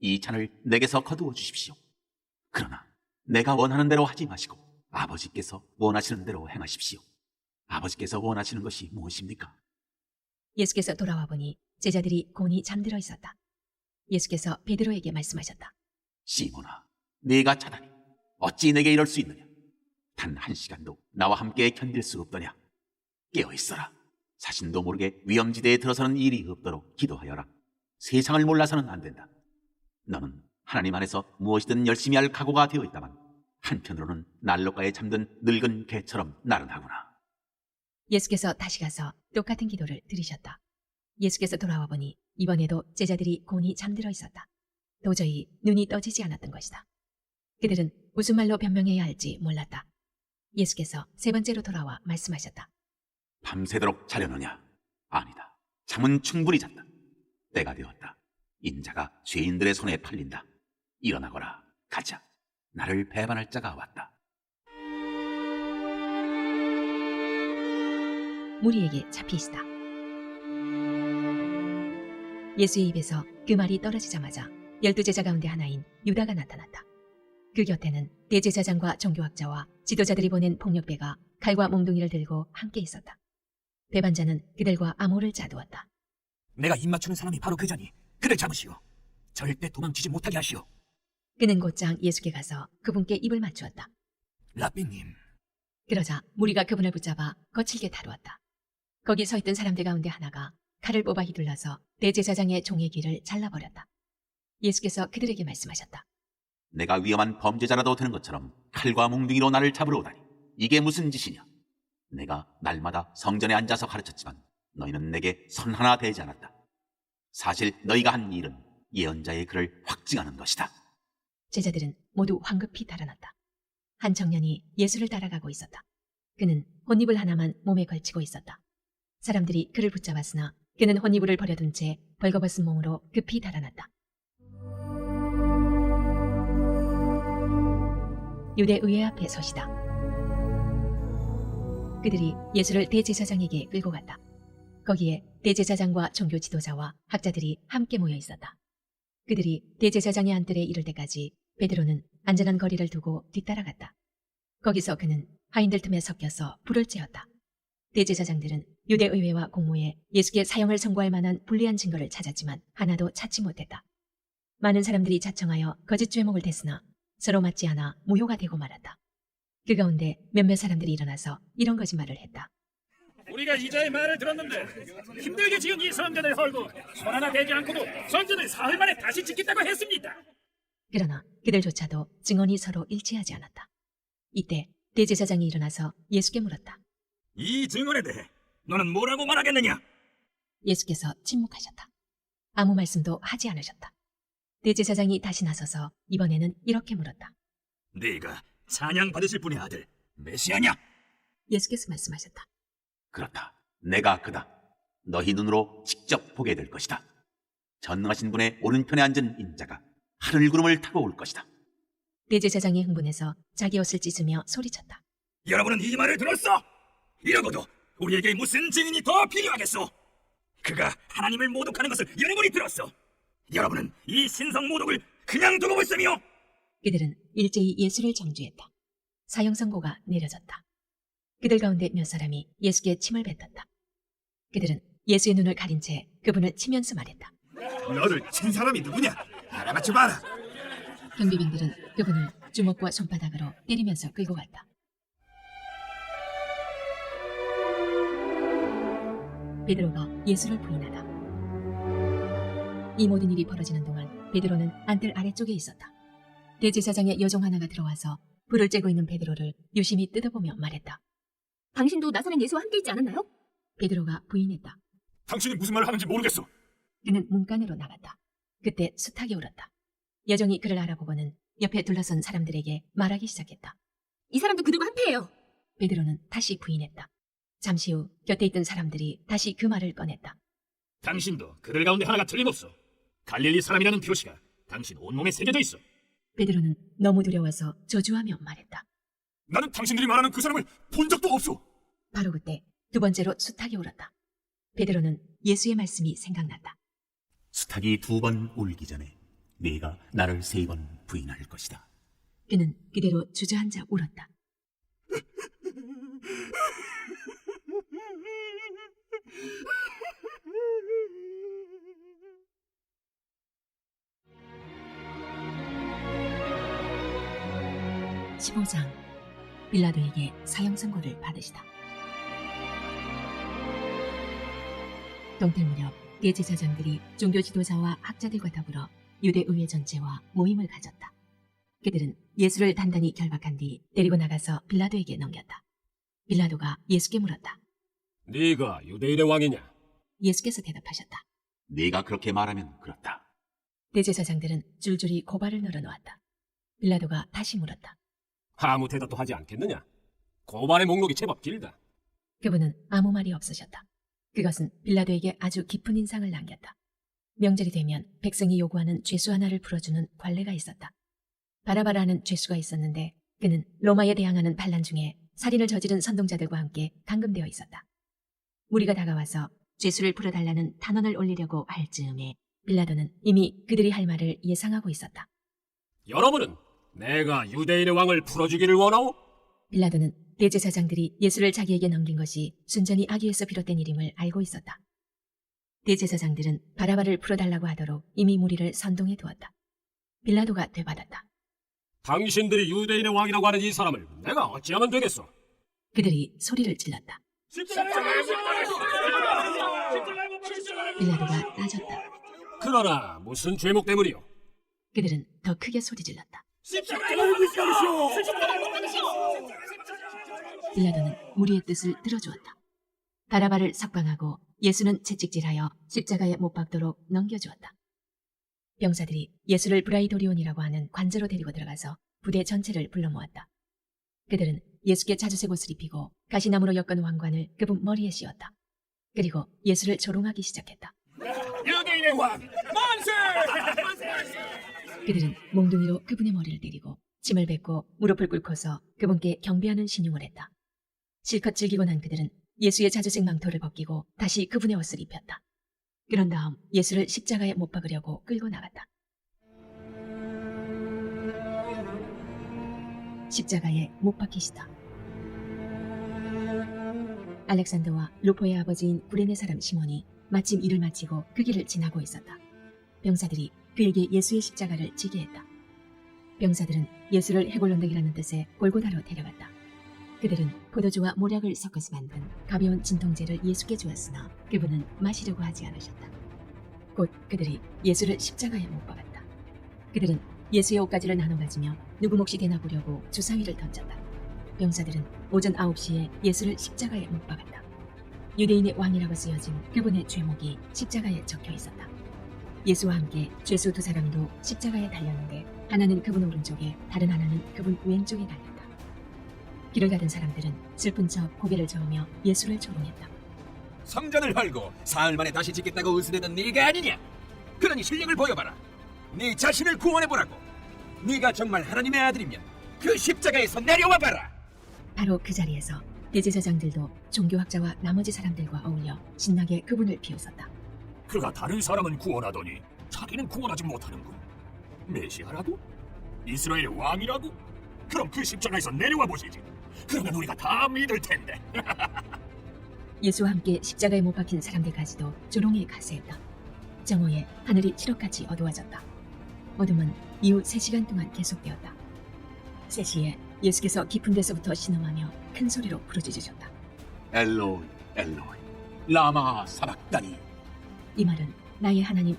이 잔을 내게서 거두어 주십시오. 그러나 내가 원하는 대로 하지 마시고 아버지께서 원하시는 대로 행하십시오. 아버지께서 원하시는 것이 무엇입니까? 예수께서 돌아와 보니 제자들이 곤히 잠들어 있었다. 예수께서 베드로에게 말씀하셨다. 시몬아, 네가 자다니 어찌 내게 이럴 수 있느냐? 단 한 시간도 나와 함께 견딜 수 없더냐? 깨어 있어라. 자신도 모르게 위험지대에 들어서는 일이 없도록 기도하여라. 세상을 몰라서는 안 된다. 너는 하나님 안에서 무엇이든 열심히 할 각오가 되어 있다만 한편으로는 난로가에 잠든 늙은 개처럼 나른하구나. 예수께서 다시 가서 똑같은 기도를 드리셨다. 예수께서 돌아와 보니 이번에도 제자들이 곤히 잠들어 있었다. 도저히 눈이 떠지지 않았던 것이다. 그들은 무슨 말로 변명해야 할지 몰랐다. 예수께서 세 번째로 돌아와 말씀하셨다. 밤새도록 자려느냐? 아니다. 잠은 충분히 잤다. 때가 되었다. 인자가 죄인들의 손에 팔린다. 일어나거라. 가자. 나를 배반할 자가 왔다. 무리에게 잡히시다. 예수의 입에서 그 말이 떨어지자마자 12제자 가운데 하나인 유다가 나타났다. 그 곁에는 대제사장과 종교학자와 지도자들이 보낸 폭력배가 칼과 몽둥이를 들고 함께 있었다. 배반자는 그들과 암호를 짜두었다. 내가 입 맞추는 사람이 바로 그자니 그를 잡으시오. 절대 도망치지 못하게 하시오. 그는 곧장 예수께 가서 그분께 입을 맞추었다. 라삐님, 그러자 무리가 그분을 붙잡아 거칠게 다루었다. 거기 서 있던 사람들 가운데 하나가 칼을 뽑아 휘둘러서 대제사장의 종의 귀를 잘라버렸다. 예수께서 그들에게 말씀하셨다. 내가 위험한 범죄자라도 되는 것처럼 칼과 몽둥이로 나를 잡으러 오다니 이게 무슨 짓이냐? 내가 날마다 성전에 앉아서 가르쳤지만 너희는 내게 선 하나 대지 않았다. 사실 너희가 한 일은 예언자의 글을 확증하는 것이다. 제자들은 모두 황급히 달아났다. 한 청년이 예수를 따라가고 있었다. 그는 혼이불 하나만 몸에 걸치고 있었다. 사람들이 그를 붙잡았으나 그는 혼이불을 버려둔 채 벌거벗은 몸으로 급히 달아났다. 유대 의회 앞에 서시다. 그들이 예수를 대제사장에게 끌고 갔다. 거기에 대제사장과 종교 지도자와 학자들이 함께 모여 있었다. 그들이 대제사장의 안뜰에 이를 때까지 베드로는 안전한 거리를 두고 뒤따라갔다. 거기서 그는 하인들 틈에 섞여서 불을 쬐었다. 대제사장들은 유대 의회와 공모에 예수께 사형을 선고할 만한 불리한 증거를 찾았지만 하나도 찾지 못했다. 많은 사람들이 자청하여 거짓 죄목을 댔으나 서로 맞지 않아 무효가 되고 말았다. 그 가운데 몇몇 사람들이 일어나서 이런 거짓말을 했다. 우리가 이자의 말을 들었는데 힘들게 지은 이 성전을 헐고 손 하나 대지 않고도 성전을 사흘 만에 다시 짓겠다고 했습니다. 그러나 그들조차도 증언이 서로 일치하지 않았다. 이때 대제사장이 일어나서 예수께 물었다. 이 증언에 대해 너는 뭐라고 말하겠느냐? 예수께서 침묵하셨다. 아무 말씀도 하지 않으셨다. 대제사장이 다시 나서서 이번에는 이렇게 물었다. 네가 찬양 받으실 분의 아들 메시아냐? 예수께서 말씀하셨다. 그렇다. 내가 그다. 너희 눈으로 직접 보게 될 것이다. 전능하신 분의 오른편에 앉은 인자가 하늘 구름을 타고 올 것이다. 대제사장이 흥분해서 자기 옷을 찢으며 소리쳤다. 여러분은 이 말을 들었어? 이러고도 우리에게 무슨 증인이 더 필요하겠소? 그가 하나님을 모독하는 것을 여러분이 들었어. 여러분은 이 신성 모독을 그냥 두고 볼 셈이요? 그들은 일제히 예수를 정죄했다. 사형 선고가 내려졌다. 그들 가운데 몇 사람이 예수께 침을 뱉었다. 그들은 예수의 눈을 가린 채 그분을 치면서 말했다. 너를 친 사람이 누구냐? 알아맞혀 봐라. 경비병들은 그분을 주먹과 손바닥으로 때리면서 끌고 갔다. 베드로가 예수를 부인하다. 이 모든 일이 벌어지는 동안 베드로는 안뜰 아래쪽에 있었다. 대제사장의 여종 하나가 들어와서 불을 쬐고 있는 베드로를 유심히 뜯어보며 말했다. 당신도 나사렛 예수와 함께 있지 않았나요? 베드로가 부인했다. 당신이 무슨 말을 하는지 모르겠어. 그는 문간으로 나갔다. 그때 숱하게 울었다. 여종이 그를 알아보고는 옆에 둘러선 사람들에게 말하기 시작했다. 이 사람도 그들과 한패예요. 베드로는 다시 부인했다. 잠시 후 곁에 있던 사람들이 다시 그 말을 꺼냈다. 당신도 그들 가운데 하나가 틀림없어. 갈릴리 사람이라는 표시가 당신 온몸에 새겨져 있어. 베드로는 너무 두려워서 저주하며 말했다. 나는 당신들이 말하는 그 사람을 본 적도 없소. 바로 그때 두 번째로 숱하게 울었다. 베드로는 예수의 말씀이 생각났다. 수탉이 2번 울기 전에 네가 나를 3번 부인할 것이다. 그는 그대로 주저앉아 울었다. (15장) 빌라도에게 사형 선고를 받으시다. 동틀 무렵 대제사장들이 종교 지도자와 학자들과 더불어 유대 의회 전체와 모임을 가졌다. 그들은 예수를 단단히 결박한 뒤 데리고 나가서 빌라도에게 넘겼다. 빌라도가 예수께 물었다. 네가 유대인의 왕이냐? 예수께서 대답하셨다. 네가 그렇게 말하면 그렇다. 대제사장들은 줄줄이 고발을 늘어놓았다. 빌라도가 다시 물었다. 아무 대답도 하지 않겠느냐? 고발의 목록이 제법 길다. 그분은 아무 말이 없으셨다. 그것은 빌라도에게 아주 깊은 인상을 남겼다. 명절이 되면 백성이 요구하는 죄수 하나를 풀어주는 관례가 있었다. 바라바라는 죄수가 있었는데 그는 로마에 대항하는 반란 중에 살인을 저지른 선동자들과 함께 감금되어 있었다. 무리가 다가와서 죄수를 풀어달라는 탄원을 올리려고 할 즈음에 빌라도는 이미 그들이 할 말을 예상하고 있었다. 여러분은 내가 유대인의 왕을 풀어주기를 원하오? 빌라도는 대제사장들이 예수를 자기에게 넘긴 것이 순전히 악의에서 비롯된 일임을 알고 있었다. 대제사장들은 바라바를 풀어달라고 하도록 이미 무리를 선동해 두었다. 빌라도가 되받았다. 당신들이 유대인의 왕이라고 하는 이 사람을 내가 어찌하면 되겠소? 그들이 소리를 질렀다. 빌라도가 따졌다. 그러나 무슨 죄목 때문이오? 그들은 더 크게 소리 질렀다. 빌라도는 무리의 뜻을 들어주었다. 바라바를 석방하고 예수는 채찍질하여 십자가에 못 박도록 넘겨주었다. 병사들이 예수를 브라이도리온이라고 하는 관저로 데리고 들어가서 부대 전체를 불러 모았다. 그들은 예수께 자주색 옷을 입히고 가시나무로 엮은 왕관을 그분 머리에 씌웠다. 그리고 예수를 조롱하기 시작했다. 유대인의 왕 만세! 그들은 몽둥이로 그분의 머리를 때리고 침을 뱉고 무릎을 꿇고서 그분께 경배하는 신용을 했다. 실컷 즐기고 난 그들은 예수의 자주색 망토를 벗기고 다시 그분의 옷을 입혔다. 그런 다음 예수를 십자가에 못 박으려고 끌고 나갔다. 십자가에 못 박히시다. 알렉산더와 루포의 아버지인 구레네 사람 시몬이 마침 일을 마치고 그 길을 지나고 있었다. 병사들이 그에게 예수의 십자가를 지게 했다. 병사들은 예수를 해골론덕이라는 뜻의 골고다로 데려갔다. 그들은 포도주와 모략을 섞어서 만든 가벼운 진통제를 예수께 주었으나 그분은 마시려고 하지 않으셨다. 곧 그들이 예수를 십자가에 못 박았다. 그들은 예수의 옷가지를 나눠 가지며 누구 몫이 되나 보려고 주사위를 던졌다. 병사들은 오전 9시에 예수를 십자가에 못 박았다. 유대인의 왕이라고 쓰여진 그분의 죄목이 십자가에 적혀 있었다. 예수와 함께 죄수 2사람도 십자가에 달렸는데 하나는 그분 오른쪽에 다른 하나는 그분 왼쪽에 달렸다. 길을 가던 사람들은 슬픈 척 고개를 저으며 예수를 조롱했다. 성전을 헐고 사흘 만에 다시 짓겠다고 으스대던 네가 아니냐? 그러니 실력을 보여봐라. 네 자신을 구원해보라고. 네가 정말 하나님의 아들이면 그 십자가에서 내려와봐라. 바로 그 자리에서 대제사장들도 종교학자와 나머지 사람들과 어울려 신나게 그분을 비웃었다. 그가 다른 사람은 구원하더니 자기는 구원하지 못하는군. 메시아라고? 이스라엘의 왕이라고? 그럼 그 십자가에서 내려와 보시지. 그러면 우리가 다 믿을 텐데. 예수와 함께 십자가에 못 박힌 사람들까지도 조롱에 가세했다. 정오에 하늘이 칠흑같이 어두워졌다. 어둠은 이후 3시간 동안 계속되었다. 3시에 예수께서 깊은 데서부터 신음하며 큰 소리로 부르짖으셨다. 엘로이 엘로이 라마 사박다니. 이 말은 나의 하나님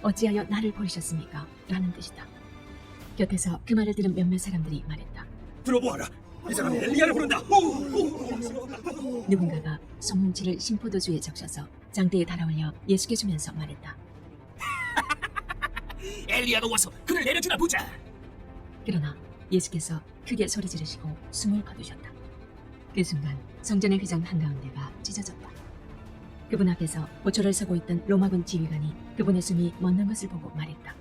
어찌하여 나를 버리셨습니까? 라는 뜻이다. 곁에서 그 말을 들은 몇몇 사람들이 말했다. 들어보아라. 이 사람이 엘리야를 부른다. 누군가가 소뭉치를 신포도주에 적셔서 장대에 달아올려 예수께 주면서 말했다. 엘리야가 와서 그를 내려주나 보자. 그러나 예수께서 크게 소리 지르시고 숨을 거두셨다. 그 순간 성전의 휘장 한가운데가 찢어졌다. 그분 앞에서 보초를 서고 있던 로마군 지휘관이 그분의 숨이 멎는 것을 보고 말했다.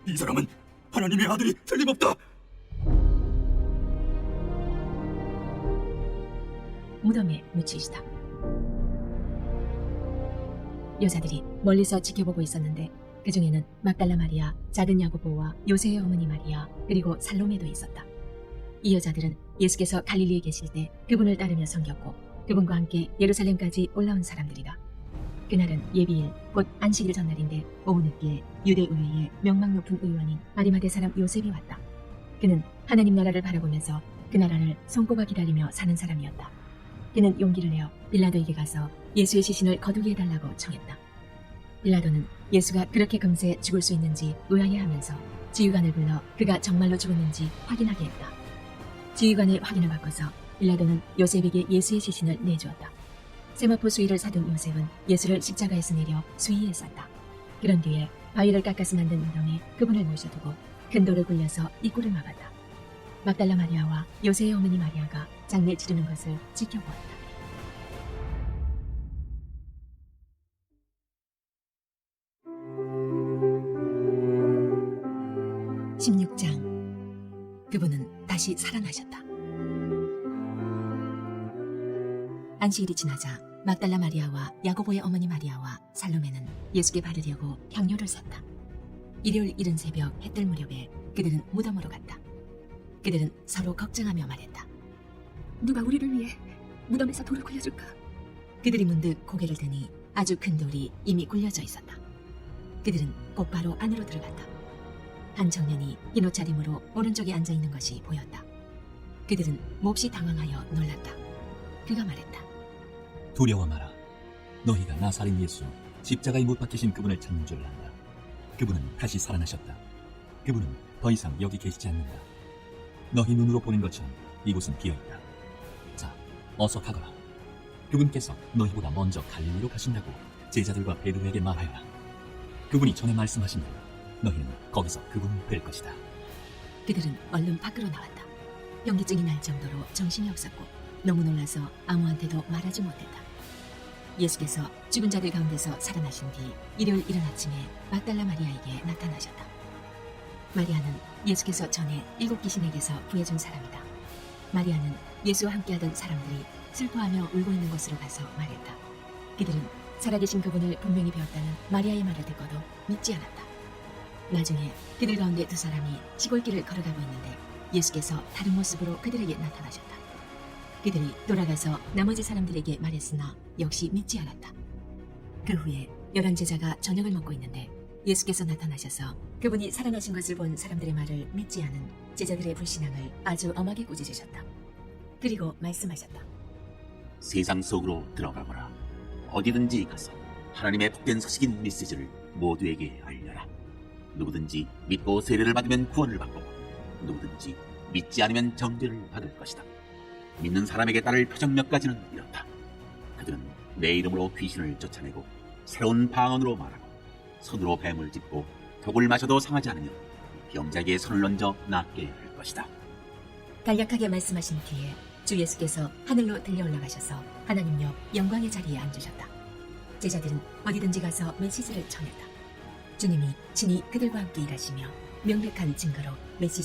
이 사람은 하나님의 아들이 틀림없다. 무덤에 묻히시다. 여자들이 멀리서 지켜보고 있었는데 그 중에는 막달라 마리아, 작은 야고보와 요새의 어머니 마리아, 그리고 살로메도 있었다. 이 여자들은 예수께서 갈릴리에 계실 때 그분을 따르며 섬겼고 그분과 함께 예루살렘까지 올라온 사람들이다. 그날은 예비일, 곧 안식일 전날인데 오후 늦게 유대의회의 명망 높은 의원인 아리마대 사람 요셉이 왔다. 그는 하나님 나라를 바라보면서 그 나라를 손꼽아 기다리며 사는 사람이었다. 그는 용기를 내어 빌라도에게 가서 예수의 시신을 거두게 해달라고 청했다. 빌라도는 예수가 그렇게 금세 죽을 수 있는지 의아해하면서 지휘관을 불러 그가 정말로 죽었는지 확인하게 했다. 지휘관의 확인을 받고서 빌라도는 요셉에게 예수의 시신을 내주었다. 세마포 수의를 사둔 요셉은 예수를 십자가에서 내려 수의에 쌌다. 그런 뒤에 바위를 깎아서 만든 무덤에 그분을 모셔두고 큰 돌을 굴려서 입구를 막았다. 막달라 마리아와 요새의 어머니 마리아가 장례 치르는 것을 지켜보았다. 16장. 그분은 다시 살아나셨다. 안식일이 지나자 막달라 마리아와 야고보의 어머니 마리아와 살로메는 예수께 바르려고 향료를 샀다. 일요일 이른 새벽 해뜰 무렵에 그들은 무덤으로 갔다. 그들은 서로 걱정하며 말했다. 누가 우리를 위해 무덤에서 돌을 굴려줄까? 그들이 문득 고개를 드니 아주 큰 돌이 이미 굴려져 있었다. 그들은 곧바로 안으로 들어갔다. 한 청년이 흰 옷차림으로 오른쪽에 앉아있는 것이 보였다. 그들은 몹시 당황하여 놀랐다. 그가 말했다. 두려워 마라. 너희가 나사렛 예수 십자가에 못 박히신 그분을 찾는 줄 안다. 그분은 다시 살아나셨다. 그분은 더 이상 여기 계시지 않는다. 너희 눈으로 보는 것처럼 이곳은 비어있다. 자, 어서 가거라. 그분께서 너희보다 먼저 갈릴리로 가신다고 제자들과 베드로에게 말하여라. 그분이 전에 말씀하신 대로 너희는 거기서 그분을 뵐 것이다. 그들은 얼른 밖으로 나왔다. 현기증이 날 정도로 정신이 없었고 너무 놀라서 아무한테도 말하지 못했다. 예수께서 죽은 자들 가운데서 살아나신 뒤 일요일 이른 아침에 막달라 마리아에게 나타나셨다. 마리아는 예수께서 전에 7 귀신에게서 구해준 사람이다. 마리아는 예수와 함께하던 사람들이 슬퍼하며 울고 있는 곳으로 가서 말했다. 그들은 살아계신 그분을 분명히 배웠다는 마리아의 말을 듣고도 믿지 않았다. 나중에 그들 가운데 2 사람이 시골길을 걸어가고 있는데 예수께서 다른 모습으로 그들에게 나타나셨다. 그들이 돌아가서 나머지 사람들에게 말했으나 역시 믿지 않았다. 그 후에 11 제자가 저녁을 먹고 있는데 예수께서 나타나셔서 그분이 살아나신 것을 본 사람들의 말을 믿지 않은 제자들의 불신앙을 아주 엄하게 꾸짖으셨다. 그리고 말씀하셨다. 세상 속으로 들어가거라. 어디든지 가서 하나님의 복된 소식인 메시지를 모두에게 알려라. 누구든지 믿고 세례를 받으면 구원을 받고 누구든지 믿지 않으면 정죄를 받을 것이다. 믿는 사람에게 따를 표적 몇 가지는 이렇다. 그들은 내 이름으로 귀신을 쫓아내고 새로운 방언으로 말하고 손으로 뱀을 짚고 독을 마셔도 상하지 않으며 병자에게 손을 얹어 낫게 할 것이다. 간략하게 말씀하신 뒤에 주 예수께서 하늘로 들려 올라가셔서 하나님 옆 영광의 자리에 앉으셨다. 제자들은 어디든지 가서 메시지를 전했다. 주님이 친히 그들과 함께 일하시며 명백한 증거로 메시지를